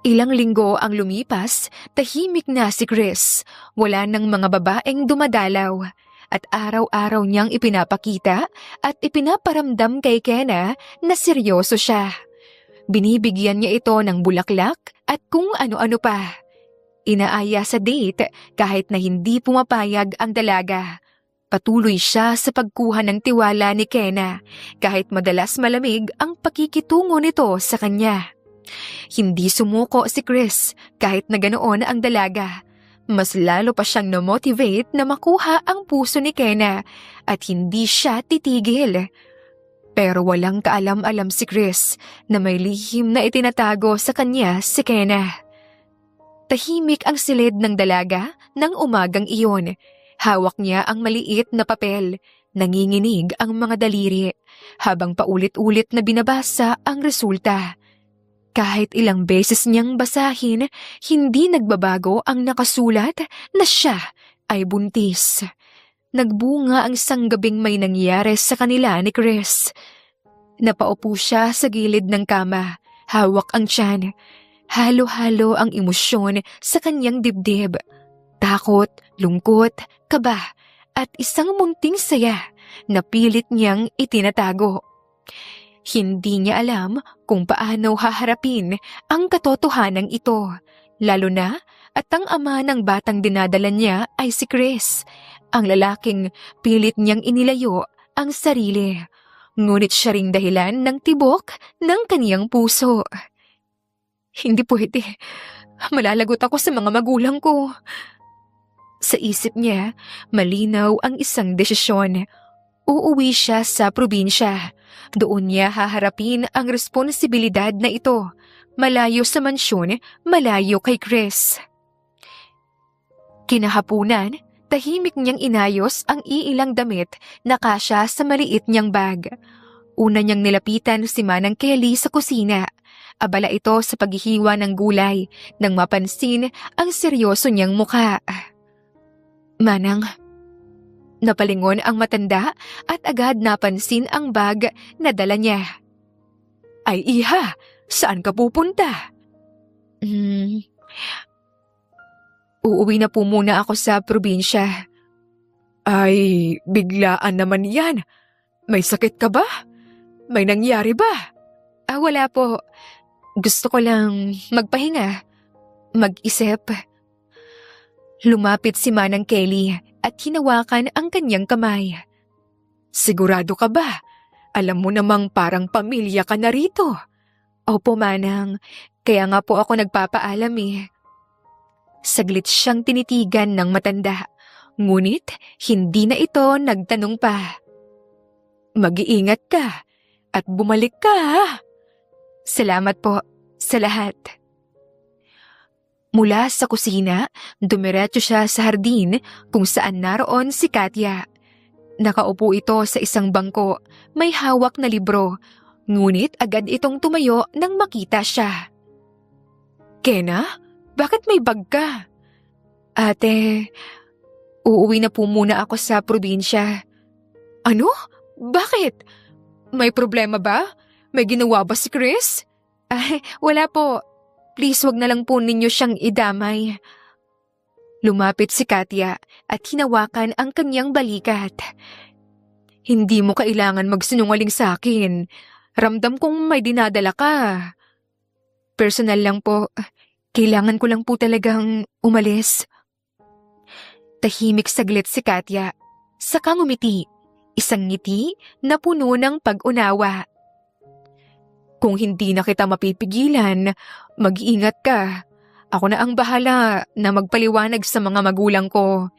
Ilang linggo ang lumipas, tahimik na si Chris. Wala nang mga babaeng dumadalaw. At araw-araw niyang ipinapakita at ipinaparamdam kay Kena na seryoso siya. Binibigyan niya ito ng bulaklak at kung ano-ano pa. Inaaya sa date kahit na hindi pumapayag ang dalaga. Patuloy siya sa pagkuha ng tiwala ni Kena kahit madalas malamig ang pakikitungo nito sa kanya. Hindi sumuko si Chris kahit na ganoon ang dalaga. Mas lalo pa siyang na-motivate na makuha ang puso ni Kena at hindi siya titigil. Pero walang kaalam-alam si Chris na may lihim na itinatago sa kanya si Kenna. Tahimik ang silid ng dalaga ng umagang iyon. Hawak niya ang maliit na papel. Nanginginig ang mga daliri habang paulit-ulit na binabasa ang resulta. Kahit ilang beses niyang basahin, hindi nagbabago ang nakasulat na siya ay buntis. Nagbunga ang isang gabing may nangyari sa kanila ni Chris. Napaupo siya sa gilid ng kama, hawak ang tiyan. Halo-halo ang emosyon sa kanyang dibdib. Takot, lungkot, kaba, at isang munting saya na pilit niyang itinatago. Hindi niya alam kung paano haharapin ang katotohanan ito, lalo na at ang ama ng batang dinadala niya ay si Chris, ang lalaking pilit niyang inilayo ang sarili. Ngunit siya ring dahilan ng tibok ng kaniyang puso. Hindi pwede. Malalagot ako sa mga magulang ko. Sa isip niya, malinaw ang isang desisyon. Uuwi siya sa probinsya. Doon niya haharapin ang responsibilidad na ito. Malayo sa mansyon, malayo kay Chris. Kinahapunan, tahimik niyang inayos ang iilang damit na kasya sa maliit niyang bag. Una niyang nilapitan si Manang Kelly sa kusina. Abala ito sa paghihiwa ng gulay nang mapansin ang seryoso niyang mukha. Manang, napalingon ang matanda at agad napansin ang bag na dala niya. Ay iha, saan ka pupunta? Uuwi na po muna ako sa probinsya. Ay, biglaan naman yan. May sakit ka ba? May nangyari ba? Wala po. Gusto ko lang magpahinga. Mag-isip. Lumapit si Manang Kelly at hinawakan ang kanyang kamay. Sigurado ka ba? Alam mo namang parang pamilya ka na rito. Opo, Manang. Kaya nga po ako nagpapaalam eh. Saglit siyang tinitigan ng matanda. Ngunit hindi na ito nagtanong pa. Mag-iingat ka at bumalik ka ha? Salamat po sa lahat. Mula sa kusina, dumiretso siya sa hardin kung saan naroon si Katya. Nakaupo ito sa isang bangko, may hawak na libro, ngunit agad itong tumayo nang makita siya. Kenna, bakit may bag ka? Ate, uuwi na po muna ako sa probinsya. Ano? Bakit? May problema ba? May ginawa ba si Chris? Ay, wala po. Please wag na lang po ninyo siyang idamay. Lumapit si Katya at hinawakan ang kanyang balikat. Hindi mo kailangan magsinungaling sa akin. Ramdam kong may dinadala ka. Personal lang po. Kailangan ko lang po talagang umalis. Tahimik saglit si Katya. Saka ngumiti. Isang ngiti na puno ng pag-unawa. Kung hindi na kita mapipigilan, mag-iingat ka. Ako na ang bahala na magpaliwanag sa mga magulang ko.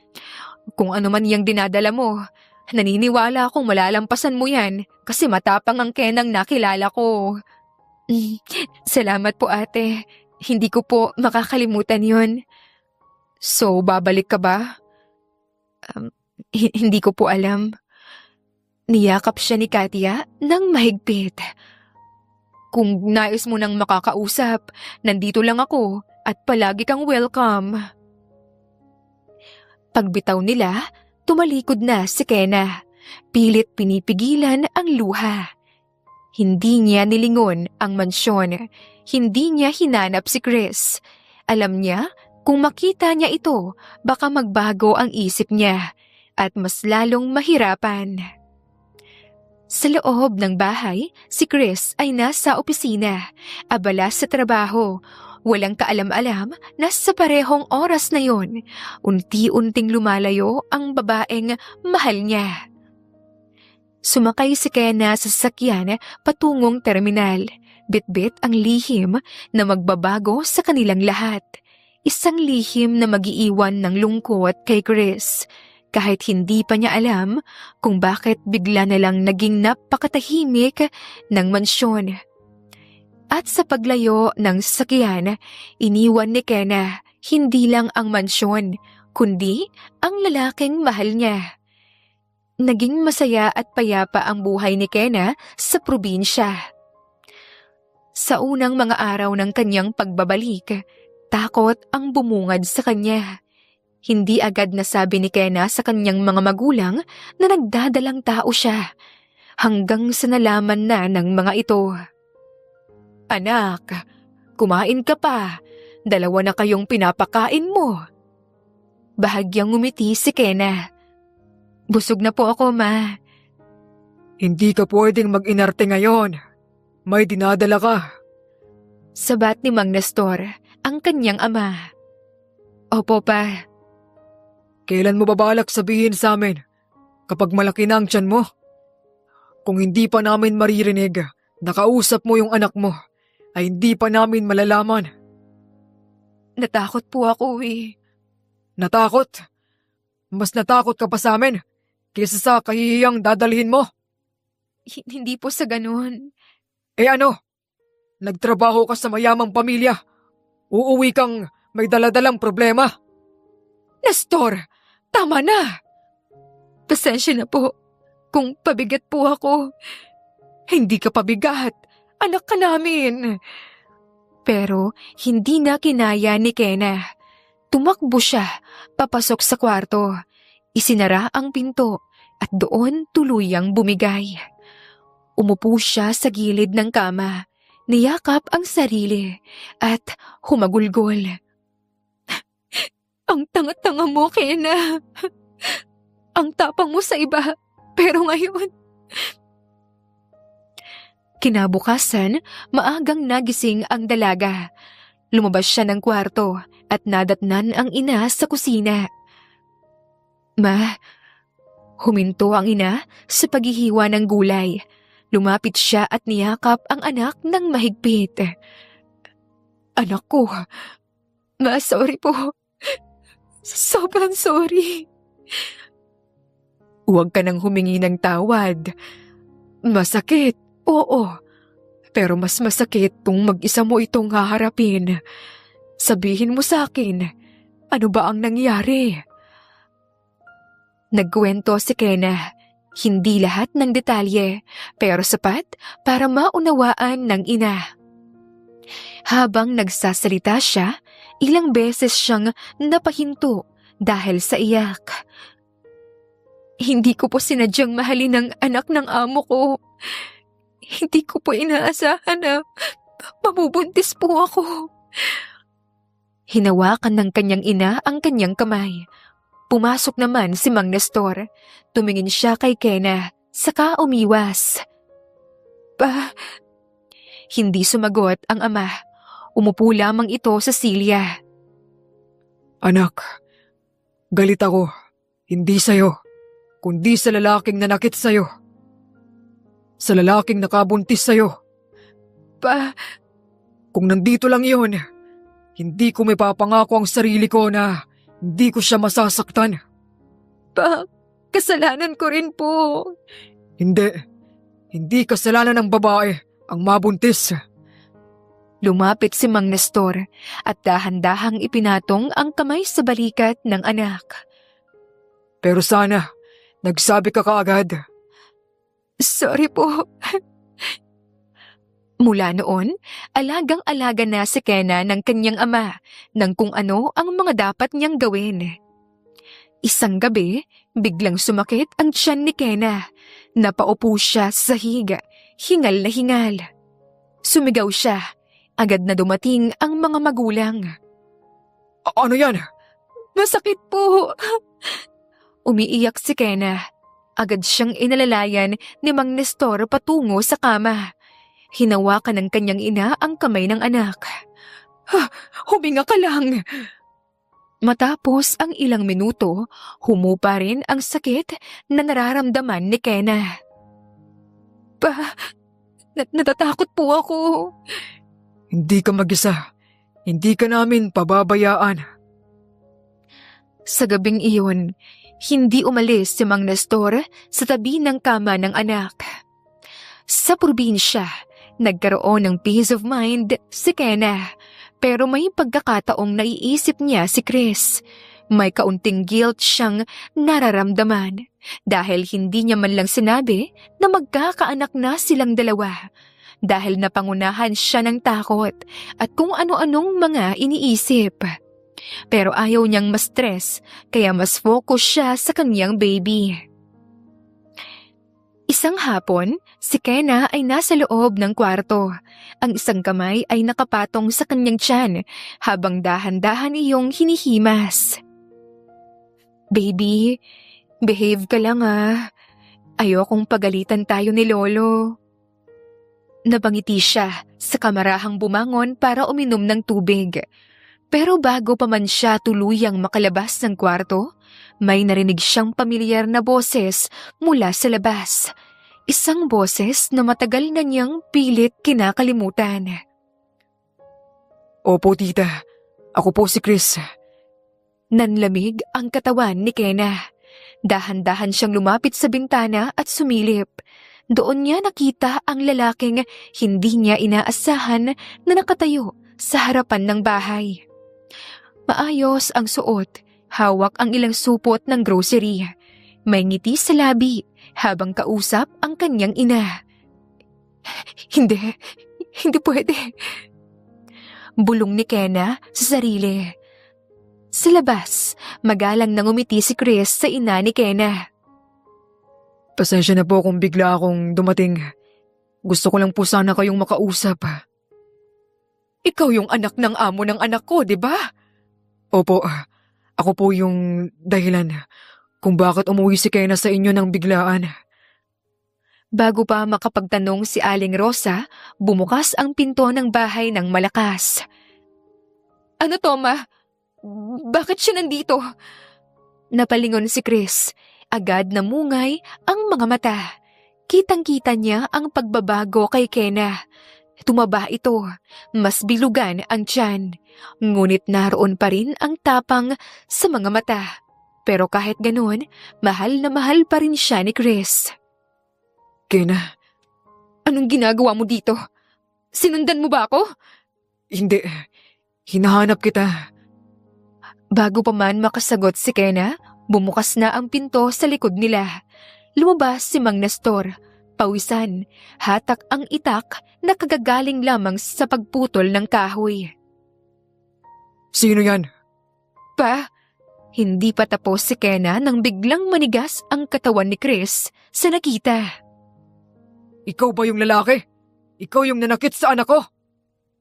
Kung ano man yung dinadala mo, naniniwala akong malalampasan mo yan kasi matapang ang Kenang nakilala ko. Salamat po ate. Hindi ko po makakalimutan yun. So, babalik ka ba? Hindi ko po alam. Niyakap siya ni Katya ng mahigpit. Kung nais mo nang makakausap, nandito lang ako at palagi kang welcome. Pagbitaw nila, tumalikod na si Kenna. Pilit pinipigilan ang luha. Hindi niya nilingon ang mansyon. Hindi niya hinanap si Chris. Alam niya kung makita niya ito, baka magbago ang isip niya at mas lalong mahirapan. Sa loob ng bahay, si Chris ay nasa opisina, abala sa trabaho. Walang kaalam-alam na sa parehong oras na yon, unti-unting lumalayo ang babaeng mahal niya. Sumakay si Kenna sa sasakyan patungong terminal. Bitbit ang lihim na magbabago sa kanilang lahat. Isang lihim na mag-iiwan ng lungkot kay Chris. kahit hindi pa niya alam kung bakit bigla na lang naging napakatahimik ng mansyon. At sa paglayo ng sasakyan, iniwan ni Kenna hindi lang ang mansyon, kundi ang lalaking mahal niya. Naging masaya at payapa ang buhay ni Kenna sa probinsya. Sa unang mga araw ng kanyang pagbabalik, takot ang bumungad sa kanya. Hindi agad nasabi ni Kenna sa kanyang mga magulang na nagdadalang tao siya, hanggang sa nalaman na ng mga ito. "Anak, kumain ka pa. 2 na kayong pinapakain mo." Bahagyang ngumiti si Kenna. "Busog na po ako, Ma." Hindi ka pwedeng mag-inarte ngayon. May dinadala ka. Sabat ni Mang Nestor, ang kanyang ama. "Opo, Pa." Kailan mo babalak sabihin sa amin kapag malaki na ang tiyan mo? Kung hindi pa namin maririnig na kausap mo yung anak mo, ay hindi pa namin malalaman. "Natakot po ako eh." Natakot? Mas natakot ka pa sa amin kaysa sa kahihiyang dadalhin mo? Hindi po sa ganun. Eh ano? Nagtrabaho ka sa mayamang pamilya. Uuwi kang may daladalang problema. Nestor, tama na. Pasensya na po kung pabigat po ako. Hindi ka pabigat. Anak ka namin. Pero hindi na kinaya ni Kenna. Tumakbo siya papasok sa kwarto. Isinara ang pinto at doon tuluyang bumigay. Umupo siya sa gilid ng kama, niyakap ang sarili at humagulgol. "Ang tanga-tanga mo, Kenna. Ang tapang mo sa iba, pero ngayon..." Kinabukasan, maagang nagising ang dalaga. Lumabas siya ng kwarto at nadatnan ang ina sa kusina. "Ma," huminto ang ina sa paghihiwa ng gulay. Lumapit siya at niyakap ang anak ng mahigpit. "Anak ko, Ma, sorry po. Sobrang sorry." "Huwag ka nang humingi ng tawad. Masakit, oo. Pero mas masakit kung mag-isa mo itong haharapin. Sabihin mo sa akin, ano ba ang nangyari?" Nagkwento si Kenna. Hindi lahat ng detalye, pero sapat para maunawaan ng ina. Habang nagsasalita siya, ilang beses siyang napahinto dahil sa iyak. "Hindi ko po sinadyang mahalin ang anak ng amo ko. Hindi ko po inaasahan na mabubuntis po ako." Hinawakan ng kanyang ina ang kanyang kamay. Pumasok naman si Mang Nestor. Tumingin siya kay Kenna, saka umiwas. "Pa..." Hindi sumagot ang ama. Umupo lamang ito sa silya. Anak, galit ako. Hindi sa'yo, kundi sa lalaking nanakit sa'yo. Sa lalaking nakabuntis sa'yo. "Pa..." Kung nandito lang yun, hindi ko may papangako ang sarili ko na hindi ko siya masasaktan. "Pa, kasalanan ko rin po." Hindi kasalanan ng babae ang mabuntis. Lumapit si Mang Nestor at dahan-dahang ipinatong ang kamay sa balikat ng anak. Pero sana, nagsabi ka kaagad. "Sorry po." Mula noon, alagang-alaga na si Kenna ng kanyang ama ng kung ano ang mga dapat niyang gawin. Isang gabi, biglang sumakit ang tiyan ni Kenna. Napaupo siya sa higa, hingal na hingal. Sumigaw siya. Agad na dumating ang mga magulang. Ano yan? "Masakit po." Umiiyak si Kenna. Agad siyang inalalayan ni Mang Nestor patungo sa kama. Hinawakan ng kanyang ina ang kamay ng anak. "Huminga ka lang." Matapos ang ilang minuto, humupa rin ang sakit na nararamdaman ni Kenna. "Pa, natatakot po ako." Hindi ka mag-isa. Hindi ka namin pababayaan. Sa gabing iyon, Hindi umalis si Mang Nestor sa tabi ng kama ng anak. Sa probinsya, nagkaroon ng peace of mind si Kenna, pero may pagkakataong naiisip niya si Chris. May kaunting guilt siyang nararamdaman dahil hindi niya man lang sinabi na magkakaanak na silang dalawa. Dahil napangunahan siya ng takot at kung ano-anong mga iniisip. Pero ayaw niyang ma-stress, kaya mas focus siya sa kanyang baby. Isang hapon, si Kenna ay nasa loob ng kwarto. Ang isang kamay ay nakapatong sa kanyang tiyan habang dahan-dahan iyong hinihimas. Baby, behave ka lang ah. Ayokong pagalitan tayo ni Lolo. Nabangiti siya sa kamarahang bumangon para uminom ng tubig. Pero bago pa man siya tuluyang makalabas ng kwarto, may narinig siyang pamilyar na boses mula sa labas. Isang boses na matagal na niyang pilit kinakalimutan. Opo, tita. Ako po si Chris. Nanlamig ang katawan ni Kenna. Dahan-dahan siyang lumapit sa bintana at sumilip. Doon niya nakita ang lalaking hindi niya inaasahan na nakatayo sa harapan ng bahay. Maayos ang suot, hawak ang ilang supot ng grocery. May ngiti sa labi habang kausap ang kanyang ina. Hindi pwede. Bulong ni Kenna sa sarili. Sa labas, magalang nang umiti si Chris sa ina ni Kenna. Pasensya na po kung bigla akong dumating. Gusto ko lang po sana kayong makausap. Ikaw yung anak ng amo ng anak ko, di ba? Opo, ako po yung dahilan kung bakit umuwi si Kenna sa inyo ng biglaan. Bago pa makapagtanong si Aling Rosa, bumukas ang pinto ng bahay ng malakas. Ano to, Ma? Bakit siya nandito? Napalingon si Chris. Agad namungay ang mga mata. Kitang-kita niya ang pagbabago kay Kenna. Tumaba ito, mas bilugan ang tiyan. Ngunit naroon pa rin ang tapang sa mga mata. Pero kahit ganoon, mahal na mahal pa rin siya ni Chris. Kenna. Anong ginagawa mo dito? Sinundan mo ba ako? Hindi. Hinahanap kita. Bago pa man makasagot si Kenna, bumukas na ang pinto sa likod nila. Lumabas si Mang Nestor. Pawisan, hatak ang itak na kagagaling lamang sa pagputol ng kahoy. Sino yan? Pa, hindi pa tapos si Kenna nang biglang manigas ang katawan ni Chris sa nakita. Ikaw ba yung lalaki? Ikaw yung nanakit sa anak ko?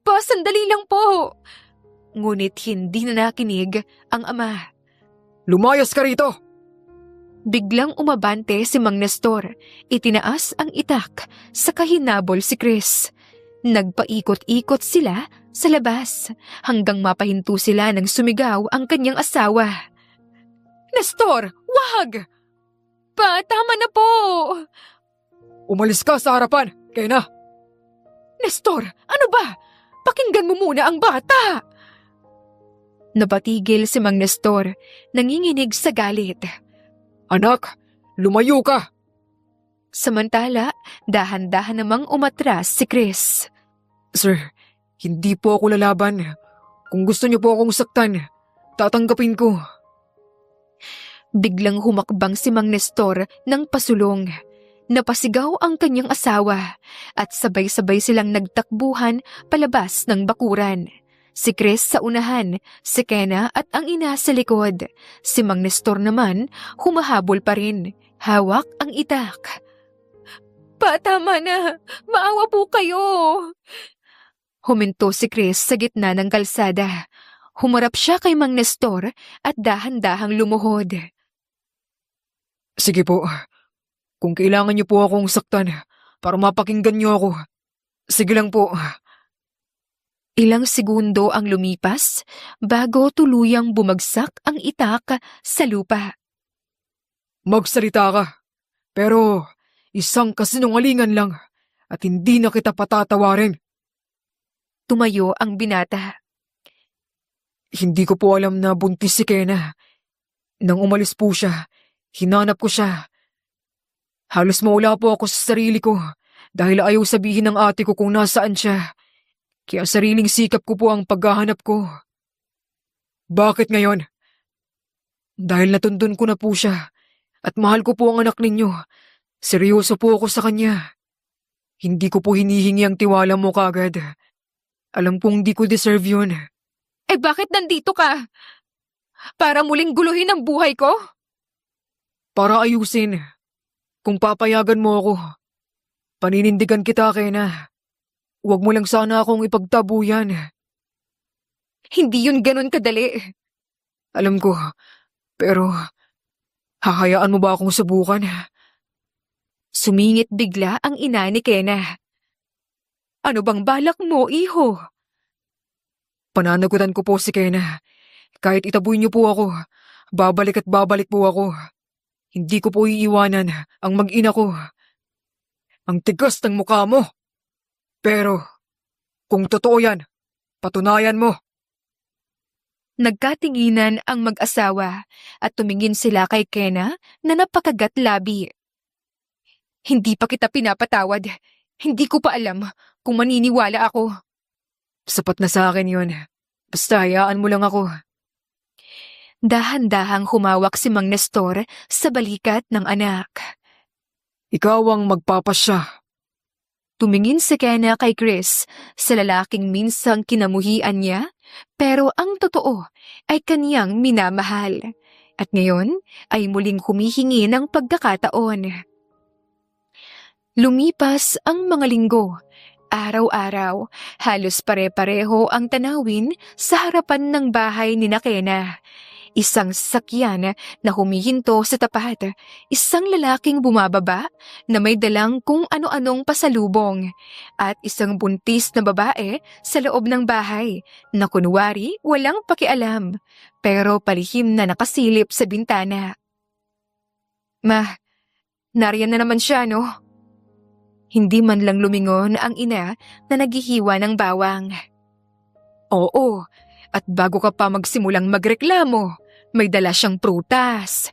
Pa, sandali lang po. Ngunit hindi na nakinig ang ama. Lumayas ka rito! Biglang umabante si Mang Nestor. Itinaas ang itak sa kahinabol si Chris. Nagpaikot-ikot sila sa labas hanggang mapahinto sila nang sumigaw ang kanyang asawa. Nestor, wag! Pa, tama na po! Umalis ka sa harapan, Kenna! Nestor, ano ba? Pakinggan mo muna ang bata! Napatigil si Mang Nestor, nanginginig sa galit. Anak, lumayo ka! Samantala, dahan-dahan namang umatras si Chris. Sir, hindi po ako lalaban. Kung gusto niyo po akong saktan, tatanggapin ko. Biglang humakbang si Mang Nestor ng pasulong. Napasigaw ang kanyang asawa at sabay-sabay silang nagtakbuhan palabas ng bakuran. Si Chris sa unahan, si Kenna at ang ina sa likod. Si Mang Nestor naman, humahabol pa rin. Hawak ang itak. Pa, tama na. Maawa po kayo. Huminto si Chris sa gitna ng kalsada. Humarap siya kay Mang Nestor at dahan-dahang lumuhod. Sige po, kung kailangan niyo po akong saktan para mapakinggan niyo ako, sige lang po. Ilang segundo ang lumipas bago tuluyang bumagsak ang itak sa lupa. Magsalita ka, pero isang kasinungalingan lang at hindi na kita patatawarin. Tumayo ang binata. Hindi ko po alam na buntis si Kenna. Nang umalis po siya, Hinanap ko siya. Halos mawala po ako sa sarili ko dahil ayaw sabihin ng ate ko kung nasaan siya. Kaya sariling sikap ko po ang paghahanap ko. Bakit ngayon? Dahil natuntun ko na po siya at mahal ko po ang anak ninyo. Seryoso po ako sa kanya. Hindi ko po hinihingi ang tiwala mo kagad. Alam kong di ko deserve yun. Eh bakit nandito ka? Para muling guluhin ang buhay ko? Para ayusin. Kung papayagan mo ako, paninindigan kita, Kena. Huwag mo lang sana akong ipagtabuyan. Hindi yun ganun kadali. Alam ko, pero hahayaan mo ba akong subukan? Sumingit bigla ang ina ni Kena. Ano bang balak mo, iho? Pananagutan ko po si Kena. Kahit itaboy niyo po ako, babalik at babalik po ako. Hindi ko po iiwanan ang mag-ina ko. Ang tigas ng mukha mo. Pero, kung totoo yan, patunayan mo. Nagkatinginan ang mag-asawa at tumingin sila kay Kena na napakagat labi. Hindi pa kita pinapatawad. Hindi ko pa alam kung maniniwala ako. Sapat na sa akin yun. Basta hayaan mo lang ako. Dahan-dahang humawak si Mang Nestor sa balikat ng anak. Ikaw ang magpapasya. Tumingin si Kena kay Chris sa lalaking minsang kinamuhian niya, pero ang totoo ay kaniyang minamahal. At ngayon ay muling humihingi ng pagkakataon. Lumipas ang mga linggo. Araw-araw, halos pare-pareho ang tanawin sa harapan ng bahay ni Kena. Isang sasakyan na humihinto sa tapat, isang lalaking bumababa na may dalang kung ano-anong pasalubong, at isang buntis na babae sa loob ng bahay na kunwari walang pakialam pero palihim na nakasilip sa bintana. Ma, nariyan na naman siya, no? Hindi man lang lumingon ang ina na naghihiwa ng bawang. Oo, at bago ka pa magsimulang magreklamo, may dala siyang prutas.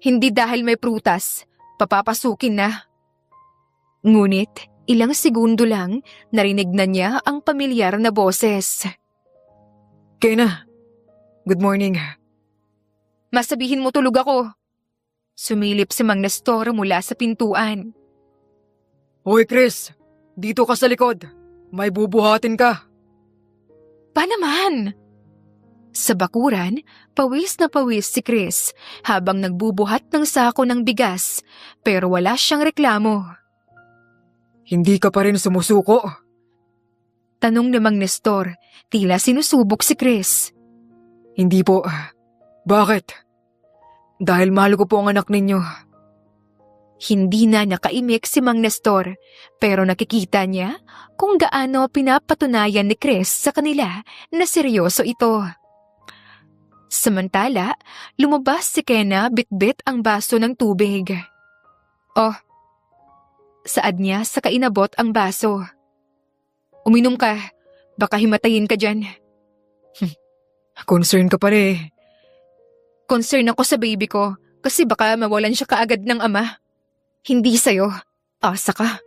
Hindi dahil may prutas, papapasukin na. Ngunit, ilang segundo lang, narinig na niya ang pamilyar na boses. Kena, good morning. Masabihin mo tulog ako. Sumilip si Mang Nestor mula sa pintuan. Hoy Chris, dito ka sa likod. May bubuhatin ka. Pa naman? Sa bakuran, pawis na pawis si Chris habang nagbubuhat ng sako ng bigas, pero wala siyang reklamo. Hindi ka pa rin sumusuko? Tanong ni Mang Nestor, tila sinusubok si Chris. Hindi po. Bakit? Dahil mahal ko po ang anak ninyo. Hindi na nakaimik si Mang Nestor, pero nakikita niya kung gaano pinapatunayan ni Chris sa kanila na seryoso ito. Samantala, lumabas si Kena bitbit ang baso ng tubig. Oh, saad niya sa kainabot ang baso. Uminom ka, baka himatayin ka dyan. Concern ka pa rin. Concern ako sa baby ko kasi baka mawalan siya kaagad ng ama. Hindi sa'yo. Asa ka.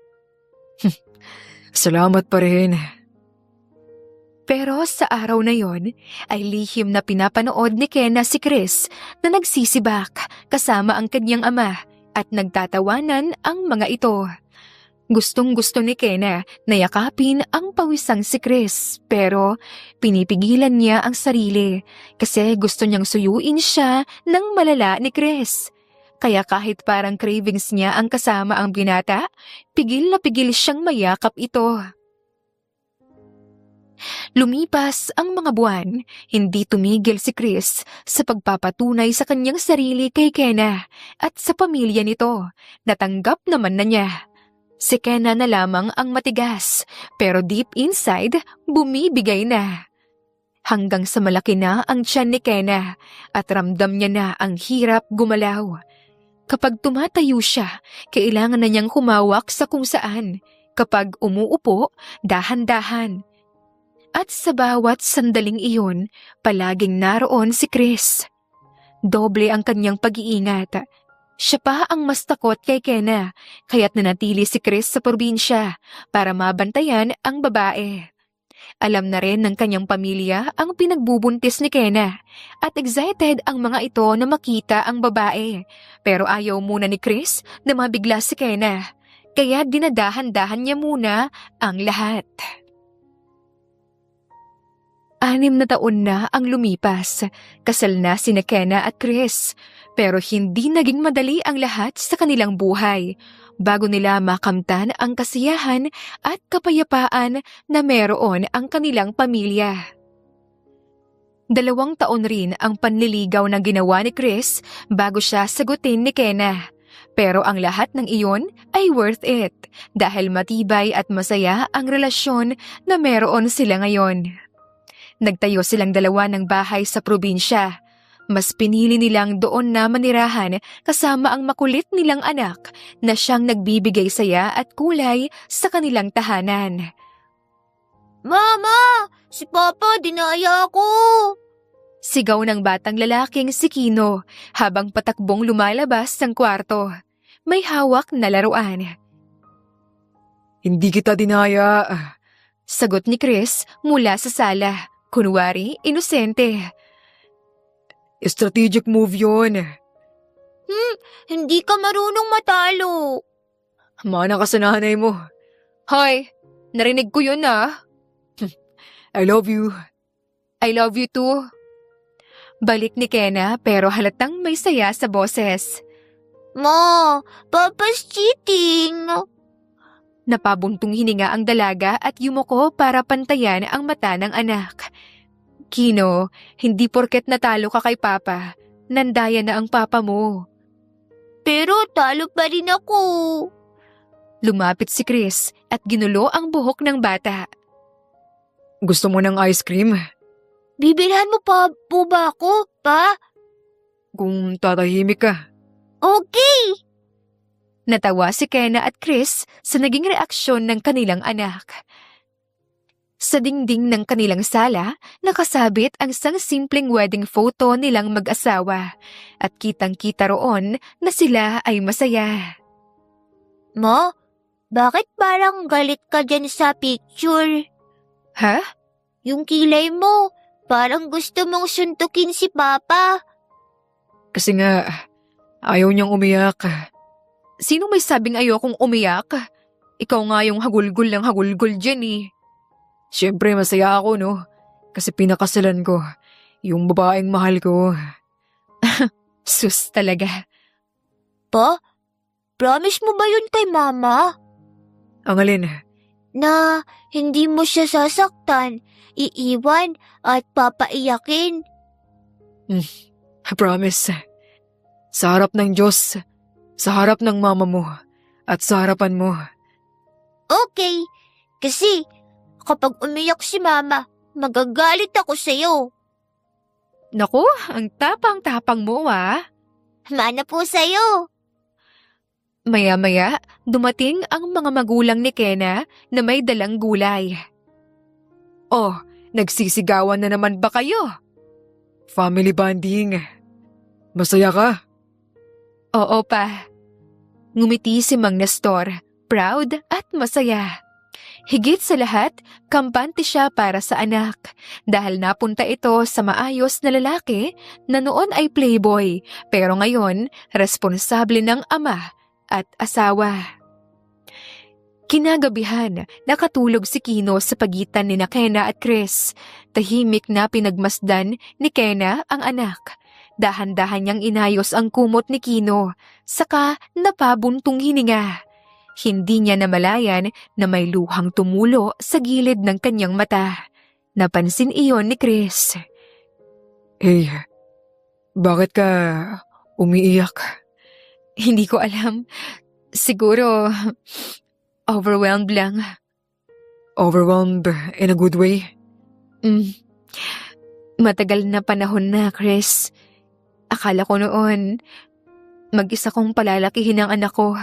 Salamat pa rin. Pero sa araw na yon ay lihim na pinapanood ni Kena si Chris na nagsisibak kasama ang kanyang ama at nagtatawanan ang mga ito. Gustong-gusto ni Kena na yakapin ang pawisang si Chris, pero pinipigilan niya ang sarili kasi gusto niyang suyuin siya ng malala ni Chris. Kaya kahit parang cravings niya ang kasama ang binata, pigil na pigil siyang mayakap ito. Lumipas ang mga buwan, hindi tumigil si Chris sa pagpapatunay sa kanyang sarili kay Kena at sa pamilya nito. Natanggap naman na niya. Si Kena na lamang ang matigas, pero deep inside, bumibigay na. Hanggang sa malaki na ang tiyan ni Kena at ramdam niya na ang hirap gumalaw. Kapag tumatayo siya, kailangan na niyang humawak sa kung saan. Kapag umuupo, dahan-dahan. At sa bawat sandaling iyon, palaging naroon si Chris. Doble ang kanyang pag-iingat. Siya pa ang mas takot kay Kenna, kaya't nanatili si Chris sa probinsya para mabantayan ang babae. Alam na rin ng kanyang pamilya ang pinagbubuntis ni Kenna at excited ang mga ito na makita ang babae. Pero ayaw muna ni Chris na mabigla si Kenna, kaya dinadahan-dahan niya muna ang lahat. 6 na taon na ang lumipas, kasal na sina Kenna at Chris, pero hindi naging madali ang lahat sa kanilang buhay bago nila makamtan ang kasiyahan at kapayapaan na meron ang kanilang pamilya. 2 taon rin ang panliligaw na ginawa ni Chris bago siya sagutin ni Kenna. Pero ang lahat ng iyon ay worth it dahil matibay at masaya ang relasyon na meron sila ngayon. Nagtayo silang 2 ng bahay sa probinsya. Mas pinili nilang doon na manirahan kasama ang makulit nilang anak na siyang nagbibigay saya at kulay sa kanilang tahanan. Mama! Si Papa dinaya ako! Sigaw ng batang lalaking si Kino habang patakbong lumalabas ng kwarto. May hawak na laruan. Hindi kita dinaya. Sagot ni Chris mula sa sala. Kunwari, inosente. Strategic move yun. Hindi ka marunong matalo. Mana ka sa nanay mo. Hoy, narinig ko yun ah. I love you. I love you too. Balik ni Kenna pero halatang may saya sa boses. Ma, Papa's cheating. Napabuntong hininga ang dalaga at yumuko para pantayan ang mata ng anak. Kino, hindi porket natalo ka kay Papa, nandaya na ang Papa mo. Pero talo pa rin ako. Lumapit si Chris at ginulo ang buhok ng bata. Gusto mo ng ice cream? Bibilhan mo pa po ba ako, Pa? Kung tatahimik ka. Okay. Natawa si Kenna at Chris sa naging reaksyon ng kanilang anak. Sa dingding ng kanilang sala, nakasabit ang isang simpleng wedding photo nilang mag-asawa at kitang-kita roon na sila ay masaya. Ma, bakit parang galit ka dyan sa picture? Ha? Yung kilay mo, parang gusto mong suntukin si Papa. Kasi nga, ayaw niyang umiyak. Sino may sabing ayokong umiyak? Ikaw nga yung hagulgol ng hagulgol dyan eh. Siyempre masaya ako, no? Kasi pinakasalan ko yung babaeng mahal ko. Sus talaga. Pa, promise mo ba yun kay Mama? Ang alin? Na hindi mo siya sasaktan, iiwan at papaiyakin. Promise. Sa harap ng Diyos, sa harap ng mama mo, at sa harapan mo. Okay, kasi kapag umiyak si Mama, magagalit ako sa'yo. Naku, ang tapang-tapang mo ah. Mana po sa'yo. Maya-maya, dumating ang mga magulang ni Kenna na may dalang gulay. Oh, nagsisigawan na naman ba kayo? Family bonding. Masaya ka? Oo pa. Ngumiti si Mang Nestor, proud at masaya. Higit sa lahat, kampante siya para sa anak dahil napunta ito sa maayos na lalaki na noon ay playboy pero ngayon responsable ng ama at asawa. Kinagabihan, nakatulog si Kino sa pagitan ni Kenna at Chris. Tahimik na pinagmasdan ni Kenna ang anak. Dahan-dahan niyang inayos ang kumot ni Kino, saka napabuntong hininga. Hindi niya namalayan na may luhang tumulo sa gilid ng kanyang mata. Napansin iyon ni Chris. Hey, bakit ka umiiyak? Hindi ko alam. Siguro, overwhelmed lang. Overwhelmed in a good way? Matagal na panahon na, Chris. Akala ko noon, mag-isa kong palalakihin ang anak ko.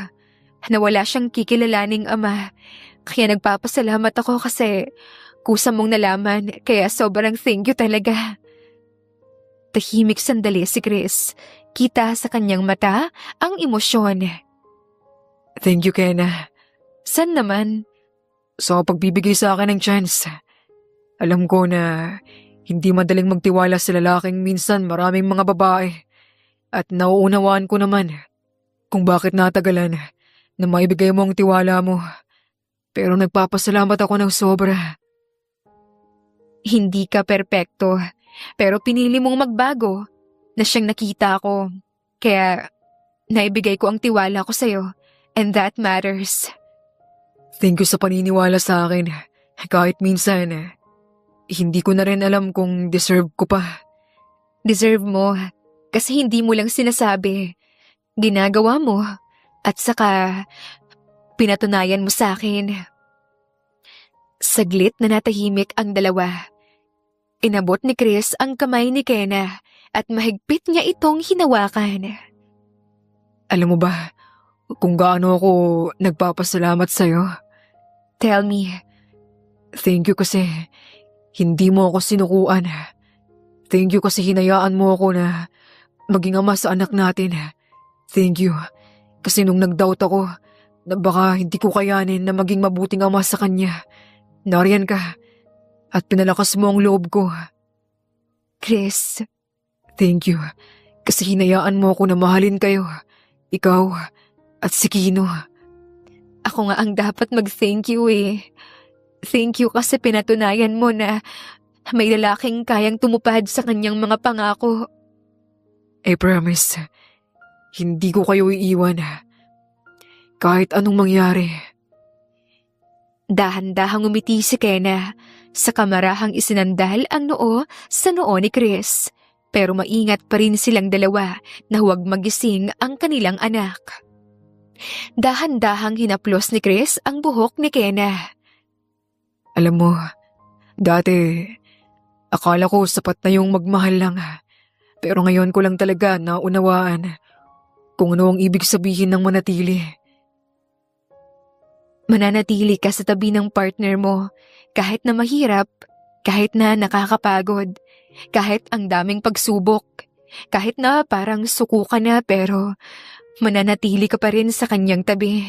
Nawala siyang kikilalaning ama. Kaya nagpapasalamat ako kasi kusa mong nalaman, kaya sobrang thank you talaga. Tahimik sandali si Chris. Kita sa kanyang mata ang emosyon. Thank you, Kena. San naman? Sa pagbibigay sa akin ng chance. Alam ko na hindi madaling magtiwala sa lalaking minsan maraming mga babae. At nauunawaan ko naman kung bakit natagalan na maibigay mo ang tiwala mo. Pero nagpapasalamat ako ng sobra. Hindi ka perpekto, pero pinili mong magbago na siyang nakita ko. Kaya naibigay ko ang tiwala ko sa'yo, and that matters. Thank you sa paniniwala sa akin. Kahit minsan, hindi ko na rin alam kung deserve ko pa. Deserve mo, kasi hindi mo lang sinasabi. Ginagawa mo, at saka pinatunayan mo sa akin. Saglit na natahimik ang dalawa. Inabot ni Chris ang kamay ni Kena at mahigpit niya itong hinawakan. Alam mo ba kung gaano ako nagpapasalamat sa'yo? Tell me. Thank you kasi hindi mo ako sinukuan. Thank you kasi hinayaan mo ako na maging ama sa anak natin. Thank you kasi nung nag-doubt ako na baka hindi ko kayanin na maging mabuting ama sa kanya, nariyan ka at pinalakas mo ang loob ko. Chris, Thank you kasi hinayaan mo ako na mahalin kayo, ikaw at si Kino. ako nga ang dapat mag-thank you eh. Thank you kasi pinatunayan mo na may lalaking kayang tumupad sa kanyang mga pangako. I promise, hindi ko kayo iiwan. Kahit anong mangyari. Dahan-dahang umiti si Kena. Sa kamarahang isinandal ang noo sa noo ni Chris. Pero maingat pa rin silang dalawa na huwag magising ang kanilang anak. Dahan-dahang hinaplos ni Chris ang buhok ni Kena. Alam mo, dati, akala ko sapat na yung magmahal lang. Pero ngayon ko lang talaga naunawaan kung ano ang ibig sabihin ng manatili. Mananatili ka sa tabi ng partner mo kahit na mahirap, kahit na nakakapagod, kahit ang daming pagsubok, kahit na parang suko ka na pero mananatili ka pa rin sa kanyang tabi.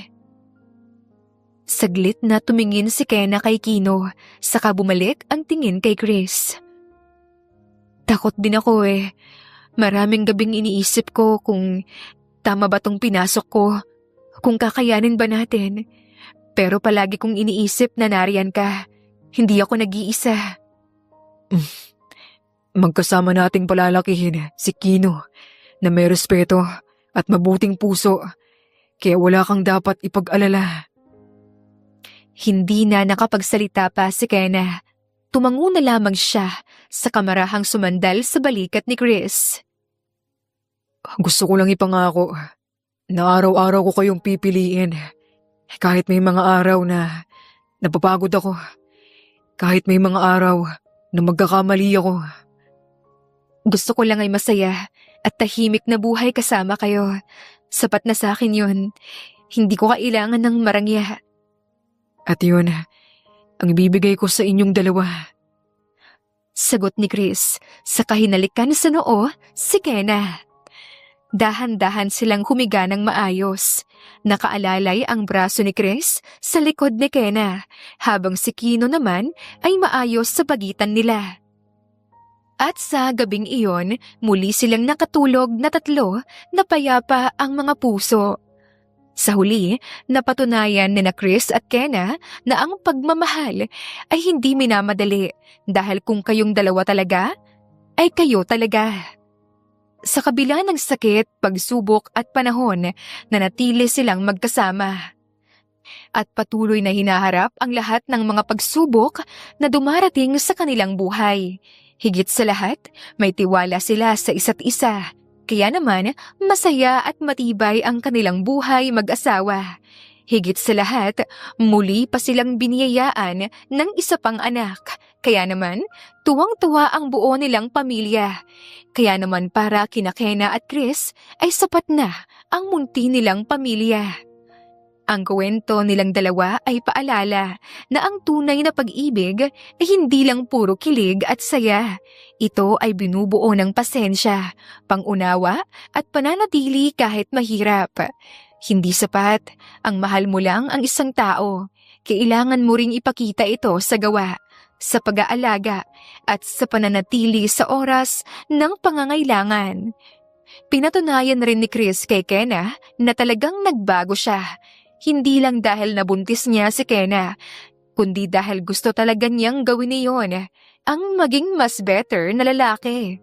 Saglit na tumingin si Kena kay Kino, saka bumalik ang tingin kay Chris. Takot din ako eh. Maraming gabing iniisip ko kung tama ba tong pinasok ko, kung kakayanin ba natin. Pero palagi kong iniisip na nariyan ka. Hindi ako nag-iisa. Magkasama nating palalakihin si Kino na may respeto at mabuting puso. Kaya wala kang dapat ipag-alala. Hindi na nakapagsalita pa si Kena. Tumango na lamang siya sa kamarahang sumandal sa balikat ni Chris. Gusto ko lang ipangako na araw-araw ko kayong pipiliin. Kahit may mga araw na napapagod ako. Kahit may mga araw na magkakamali ako. Gusto ko lang ay masaya at tahimik na buhay kasama kayo. Sapat na sa akin yun. Hindi ko kailangan ng marangya. At yun, ang ibibigay ko sa inyong dalawa. Sagot ni Chris sa kahinalikan sa noo si Kena. Dahan-dahan silang humiga ng maayos. Nakaalalay ang braso ni Chris sa likod ni Kena, habang si Kino naman ay maayos sa pagitan nila. At sa gabing iyon, muli silang nakatulog na tatlo na payapa ang mga puso. Sa huli, napatunayan ni na Chris at Kena na ang pagmamahal ay hindi minamadali dahil kung kayong dalawa talaga, ay kayo talaga. Sa kabila ng sakit, pagsubok at panahon, nanatili silang magkasama. At patuloy na hinaharap ang lahat ng mga pagsubok na dumarating sa kanilang buhay. Higit sa lahat, may tiwala sila sa isa't isa. Kaya naman, masaya at matibay ang kanilang buhay mag-asawa. Higit sa lahat, muli pa silang biniyayaan ng isa pang anak. Kaya naman, tuwang-tuwa ang buo nilang pamilya. Kaya naman para kina Kena at Chris ay sapat na ang munti nilang pamilya. Ang kwento nilang dalawa ay paalala na ang tunay na pag-ibig ay hindi lang puro kilig at saya. Ito ay binubuo ng pasensya, pangunawa at pananatili kahit mahirap. Hindi sapat ang mahal mo lang ang isang tao. Kailangan mo ring ipakita ito sa gawa, sa pag-aalaga at sa pananatili sa oras ng pangangailangan. Pinatunayan rin ni Chris kay Kenna na talagang nagbago siya. Hindi lang dahil nabuntis niya si Kenna, kundi dahil gusto talaga niyang gawin niyon, ang maging mas better na lalaki.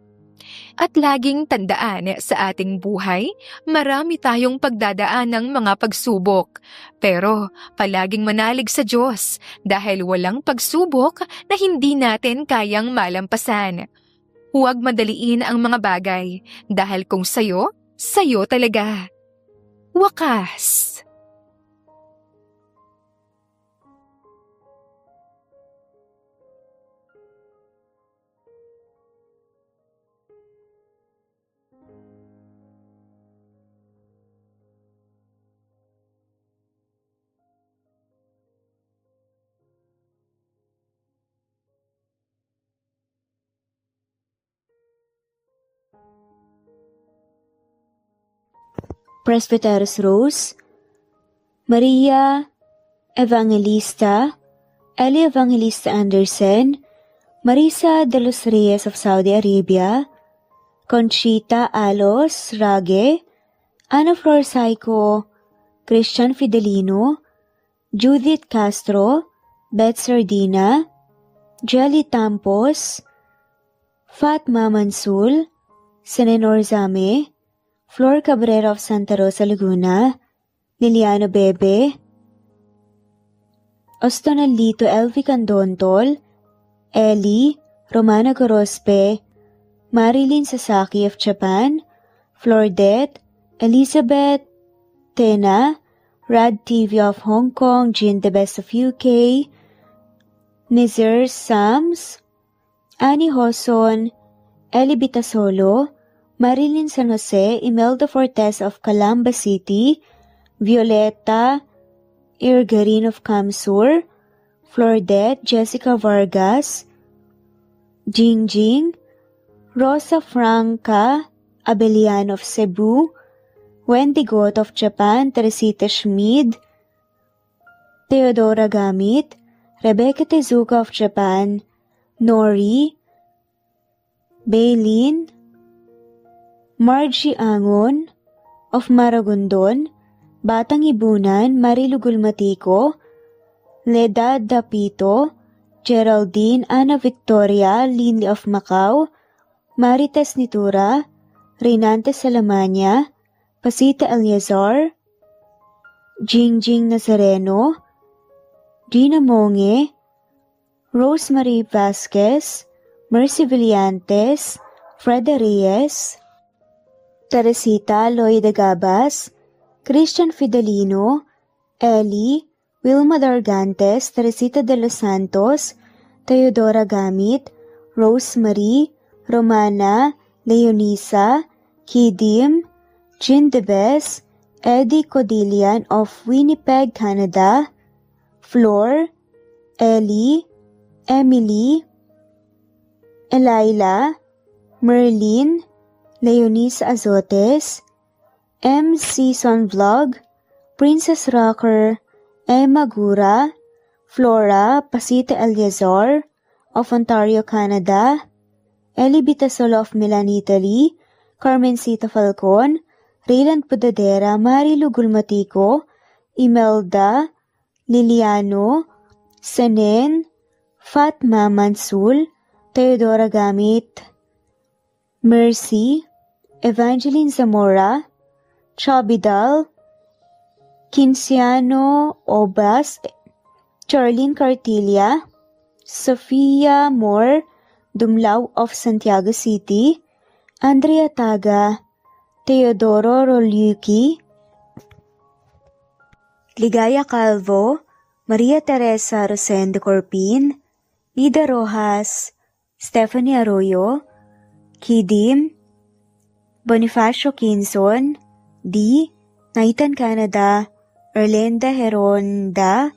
At laging tandaan sa ating buhay, marami tayong pagdadaan ng mga pagsubok. Pero palaging manalig sa Diyos dahil walang pagsubok na hindi natin kayang malampasan. Huwag madaliin ang mga bagay dahil kung sayo, sayo talaga. Wakas. Presbyteros Rose, Maria Evangelista, Eli Evangelista Anderson, Marisa de los Reyes of Saudi Arabia, Conchita Alos Rage, Ana Flor Saico, Christian Fidelino, Judith Castro, Beth Sardina, Jelly Tampos, Fatma Mansul, Senenor Zame, Flor Cabrera of Santa Rosa, Laguna, Liliano Bebe, Ostonalito Elvi Candontol, Ellie, Romana Gorospe, Marilyn Sasaki of Japan, Flordet, Elizabeth Tena, Rad TV of Hong Kong, Jean the Best of UK, Nizar Sams, Annie Hoson, Ellie Bitasolo, Marilyn San Jose, Imelda Fortes of Calamba City, Violeta Irgarin of Kamsur, Flordet, Jessica Vargas, Jingjing, Rosa Franca Abelian of Cebu, Wendy Goth of Japan, Teresita Schmid, Theodora Gamit, Rebecca Tezuka of Japan, Nori, Baylin, Margie Angon of Maragondon, Batang Ibunan, Marilu Gulmatiko, Leda Dapito, Geraldine Ana Victoria Lindy of Macau, Marites Nitura, Reynante Salamanya, Pasita Eliazar, Jingjing Nazareno, Gina Monge, Rosemary Vasquez, Mercy Villantes, Freda Reyes, Teresita Loida Gabas, Christian Fidelino, Ellie, Wilma Dargantes, Teresita de los Santos, Teodora Gamit, Rosemary, Romana, Leonisa, Kidim, Jean Debes, Eddie Codillian of Winnipeg, Canada, Flor, Ellie, Emily, Elila, Merlin, Leonisa Azotes, M. Season Vlog, Princess Rocker, Emma Gura, Flora Pasita Eliazar of Ontario, Canada, Eli Bitasolo of Milan, Italy, Carmencita Falcon, Rayland Pudadera, Marilu Gulmatiko, Imelda, Liliano, Senen, Fatma Mansul, Teodora Gamit, Mercy, Evangeline Zamora, Chabidal, Kinciano Obas, Charlene Cartilla, Sofia Moore, Dumlao of Santiago City, Andrea Taga, Teodoro Roliuki, Ligaya Calvo, Maria Teresa Rosende Corpin, Ida Rojas, Stephanie Arroyo, Kidim, Bonifacio Kinson, D. Naitan Canada, Erlenda Heronda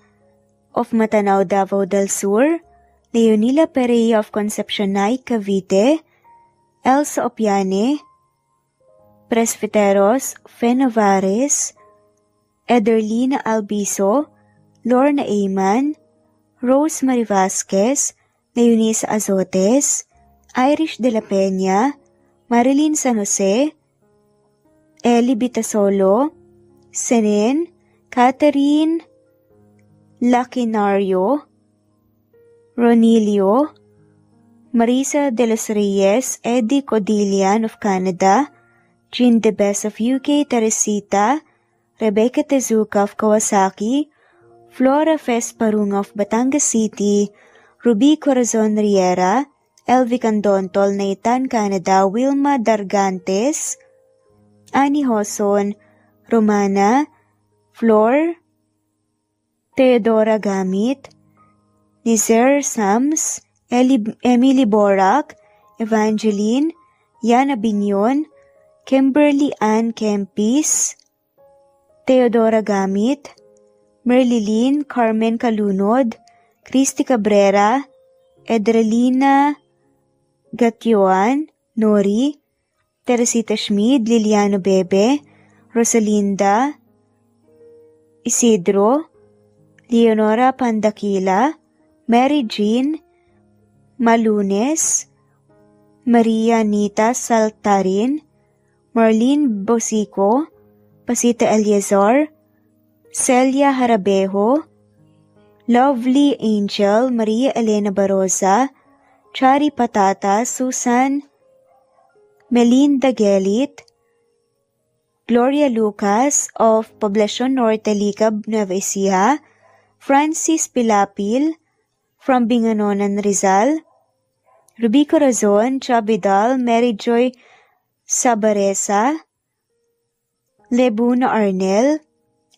of Matanao, Davao del Sur, Leonila Perea of Concepcion, Cavite, Elsa Opiane, Presbiteros Fenavares, Ederlina Albiso, Lorna Ayman, Rose Marie Vasquez, Leonisa Azotes, Irish de la Peña, Marilyn San Jose, Eli Bitasolo, Senen, Catherine Lacinario, Ronilio, Marisa de los Reyes, Eddie Codillian of Canada, Jean DeBes of UK, Teresita, Rebecca Tezuka of Kawasaki, Flora Fesparung of Batangas City, Ruby Corazon Riera, Elvi Candontol, Nathan, Canada, Wilma Dargantes, Annie Hoson, Romana, Flor, Theodora Gamit, Nizer Sams, Emily Borak, Evangeline, Yana Binyon, Kimberly Ann Kempis, Theodora Gamit, Merlilyn Carmen Calunod, Christy Cabrera, Edrelina Gatyoan, Nori, Teresita Schmid, Liliano Bebe, Rosalinda, Isidro, Leonora Pandakila, Mary Jean Malunes, Maria Nita Saltarin, Marlene Bosico, Pasita Eliazar, Celia Harabejo, Lovely Angel, Maria Elena Barosa, Chari Patata, Susan Melinda Gelit, Gloria Lucas of Poblacion Norte, Licab, Nueva Ecija, Francis Pilapil from Binganonan, Rizal, Ruby Corazon, Chabidal, Mary Joy Sabaresa, Lebuna Arnel,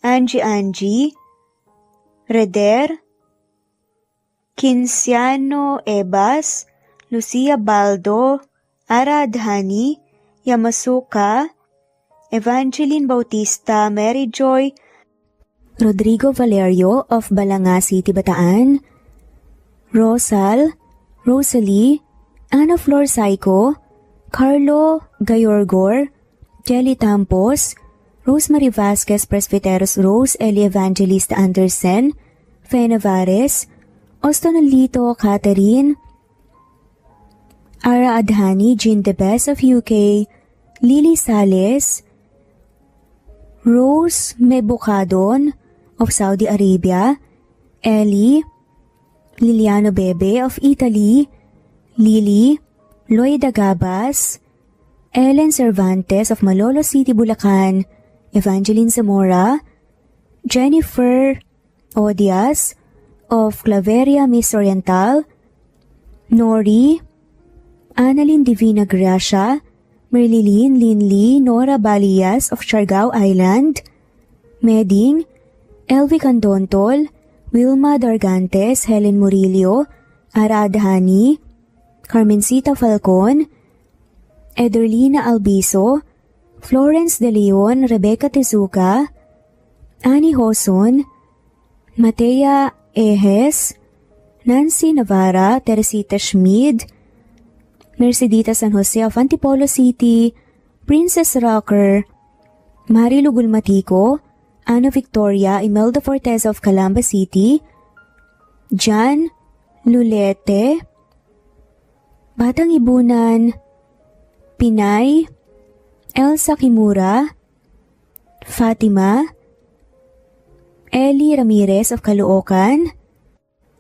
Angie, Reder, Kinciano Ebas, Lucia Baldo, Ara Adhani, Yamasuka, Evangeline Bautista, Mary Joy, Rodrigo Valerio of Balanga City, Bataan, Rosal, Rosalie, Ana Flor Saico, Carlo Gayorgor, Jelly Tampos, Rosemary Vasquez Presbiteros, Rose Eli Evangelista Anderson, Fe Navares, Ostonolito Catherine, Ara Adhani, Jean DeBes of UK, Lily Sales, Rose Mebucadon of Saudi Arabia, Ellie, Liliano Bebe of Italy, Lily, Loida Gabas, Ellen Cervantes of Malolo City, Bulacan, Evangeline Zamora, Jennifer Odias of Claveria, Miss Oriental, Nori, Annalyn Divina Gracia, Merlilyn Linley, Nora Balias of Siargao Island, Meding, Elvi Candontol, Wilma Dargantes, Helen Murillo, Ara Adhani, Carmencita Falcon, Ederlina Albiso, Florence De Leon, Rebecca Tezuka, Annie Hoson, Matea Ejes, Nancy Navarra, Teresita Schmid, Mercedita San Jose of Antipolo City, Princess Rocker, Marilu Gulmatico, Ana Victoria, Imelda Forteza of Calamba City, Jan Lulete, Batang Ibunan, Pinay, Elsa Kimura, Fatima, Eli Ramirez of Caloocan,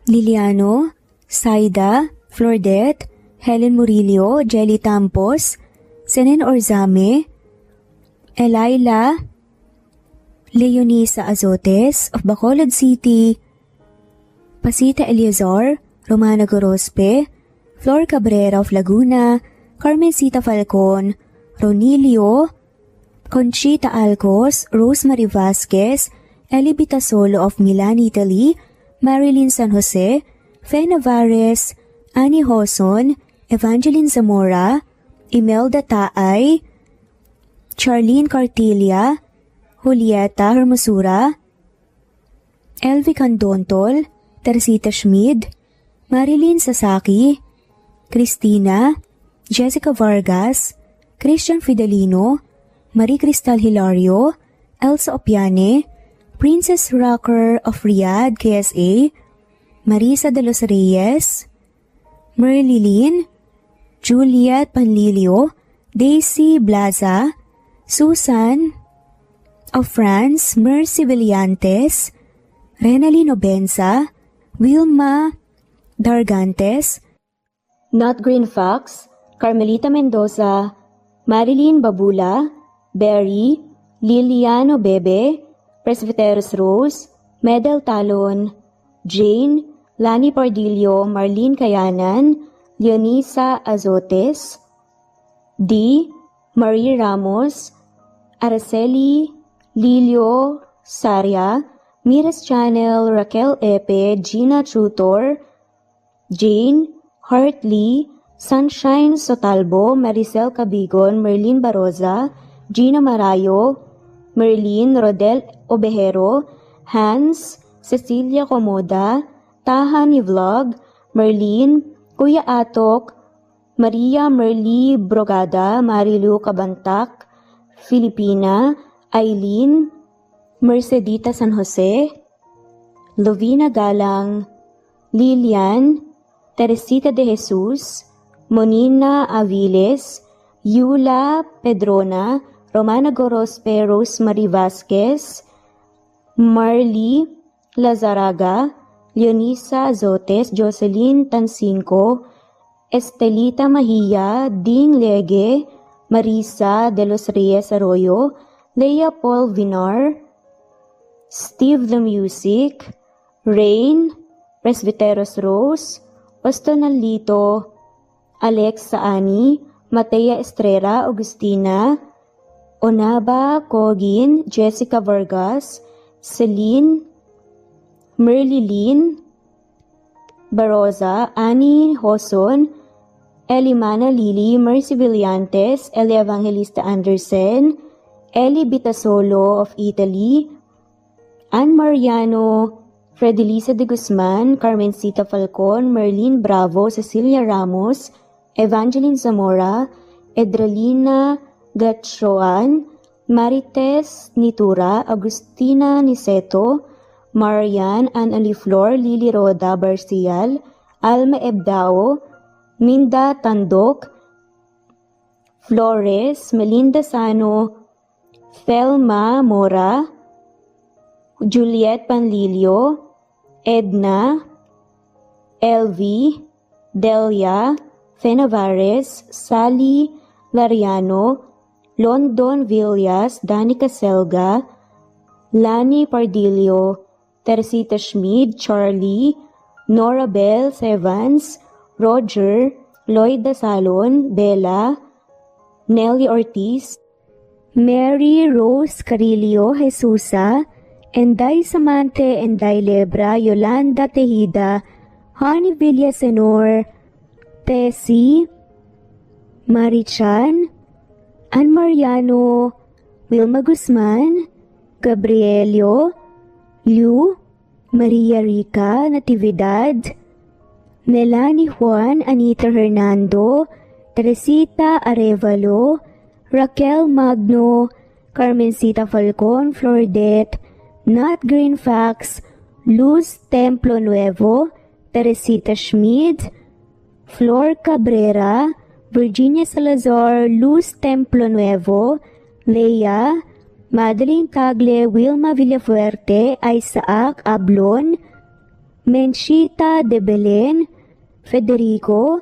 Liliano, Saida, Flordet, Helen Murillo, Jelly Tampos, Senen Orzame, Elaila, Leonisa Azotes of Bacolod City, Pasita Eliazar, Romana Gorospe, Flor Cabrera of Laguna, Carmencita Falcon, Ronilio, Conchita Alcos, Rosemary Vasquez, Eli Bitasolo of Milan, Italy, Marilyn San Jose, Fe Navares, Annie Hoson, Evangeline Zamora, Imelda Taay, Charlene Cartilia, Julieta Hermosura, Elvi Candontol, Teresita Schmid, Marilyn Sasaki, Cristina, Jessica Vargas, Christian Fidelino, Marie Cristal Hilario, Elsa Opiane, Princess Rocker of Riyadh, KSA, Marisa de los Reyes, Merlilyn, Juliet Panlilio, Daisy Blaza, Susan of France, Mercy Villantes, Renalyn Obenza, Wilma Dargantes, Not Green Fox, Carmelita Mendoza, Marilyn Babula, Berry, Liliano Bebe, Presbyteros Rose, Medel Talon, Jane, Lani Pardillo, Marlene Kayanan, Leonisa Azotes, D. Marie Ramos, Araceli Lilio Saria, Miras Channel, Raquel Epe, Gina Tutor, Jane, Hartley, Sunshine Sotalbo, Maricel Cabigon, Merlin Baroza, Gina Marayo, Merlin Rodel Obejero, Hans, Cecilia Comoda, Tahani Vlog, Merlin, Kuya Atok, Maria Merly Brogada, Marilu Cabantak, Filipina, Eileen, Mercedita San Jose, Lovina Galang, Lilian, Teresita de Jesus, Monina Aviles, Yula Pedrona, Romana Gorospe, Rosemary Vasquez, Marley Lazaraga, Leonisa Azotes, Jocelyn Tancinco, Estelita Mahia, Ding Lege, Marisa de los Reyes Arroyo, Leia Paul Vinar, Steve the Music, Rain, Presbyteros Rose, Ostonalito, Alex Saani, Matea Estrella, Agustina, Onaba Cogin, Jessica Vargas, Celine, Merlilyn Baroza, Annie Hoson, Elimana Lili, Mercy Villantes, Eli Evangelista Anderson, Eli Bitasolo of Italy, Ann Mariano, Fredelisa de Guzman, Carmencita Falcon, Merlin Bravo, Cecilia Ramos, Evangeline Zamora, Edralina Gatchoan, Marites Nitura, Agustina Niceto, Marian, Ann Aliflor, Lily Roda Barcial, Alma Ebdao, Minda Tandok, Flores, Melinda Sano, Thelma Mora, Juliet Panlilio, Edna, Elvi, Delia, Fenavares, Sally Lariano, London Villas, Danica Selga, Lani Pardillo, Teresita Schmid, Charlie, Nora Bell Evans, Roger, Lloyd Dasalon, Bella, Nelly Ortiz, Mary Rose Carillo Jesusa, Enday Samante, Enday Lebra, Yolanda Tejida, Honey Villasenor, Tessie, Marichan, Ann Mariano, Wilma Guzman, Gabrielio, Liu, Maria Rica Natividad, Melanie Juan, Anita Hernando, Teresita Arevalo, Raquel Magno, Carmencita Falcon, Flordet, Nat Green Fax, Luz Templo Nuevo, Teresita Schmid, Flor Cabrera, Virginia Salazar, Luz Templo Nuevo, Leia, Madeline Tagle, Wilma Villafuerte, Isaac Ablon, Menchita de Belen, Federico,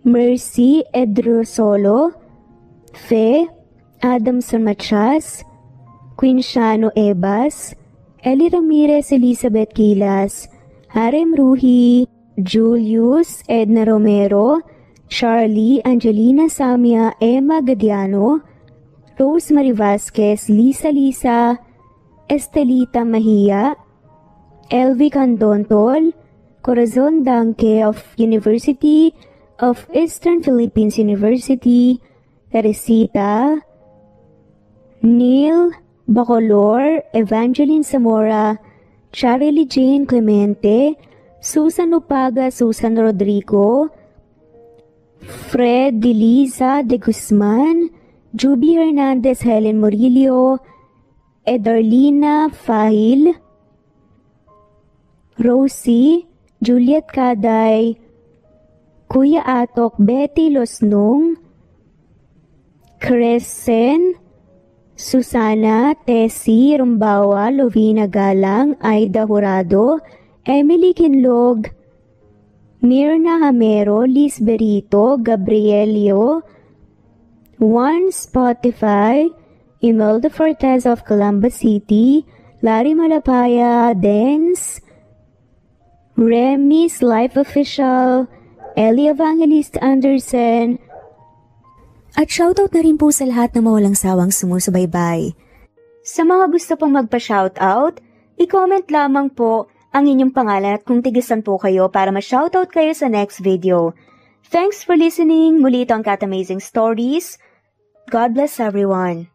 Mercy Edrosolo, Fe, Adamson Machas, Quinciano Ebas, Eli Ramirez Elizabeth Quilas, Harem Ruhi, Julius Edna Romero, Charlie Angelina Samia, Emma Gadiano, Rosemary Vasquez, Lisa, Estelita Mahia, Elvi Candontol, Corazon Danke of University of Eastern Philippines University, Teresita, Neil Bacolor, Evangeline Zamora, Charlie Jane Clemente, Susan Upaga, Susan Rodrigo, Fred de Liza de Guzman, Juby Hernandez, Helen Murillo, Edarlina Fahil, Rosie, Juliet Kaday, Kuya Atok, Betty Losnong, Crescen, Susana, Tessie, Rumbawa, Lovina Galang, Aida Jurado, Emily Kinlog, Mirna Hamero, Liz Berito, Gabrielio, Juan Spotify, Imelda Fortes of Columbus City, Larry Malapaya, Dance, Remy's Life Official, Ellie Evangelist Anderson, At shoutout na rin po sa lahat na mawalang sawang sumusubaybay. Sa mga gusto pong magpa-shoutout, i-comment lamang po ang inyong pangalan at kung tigisan po kayo para ma-shoutout kayo sa next video. Thanks for listening. Muli ito ang Cat Amazing Stories. God bless everyone.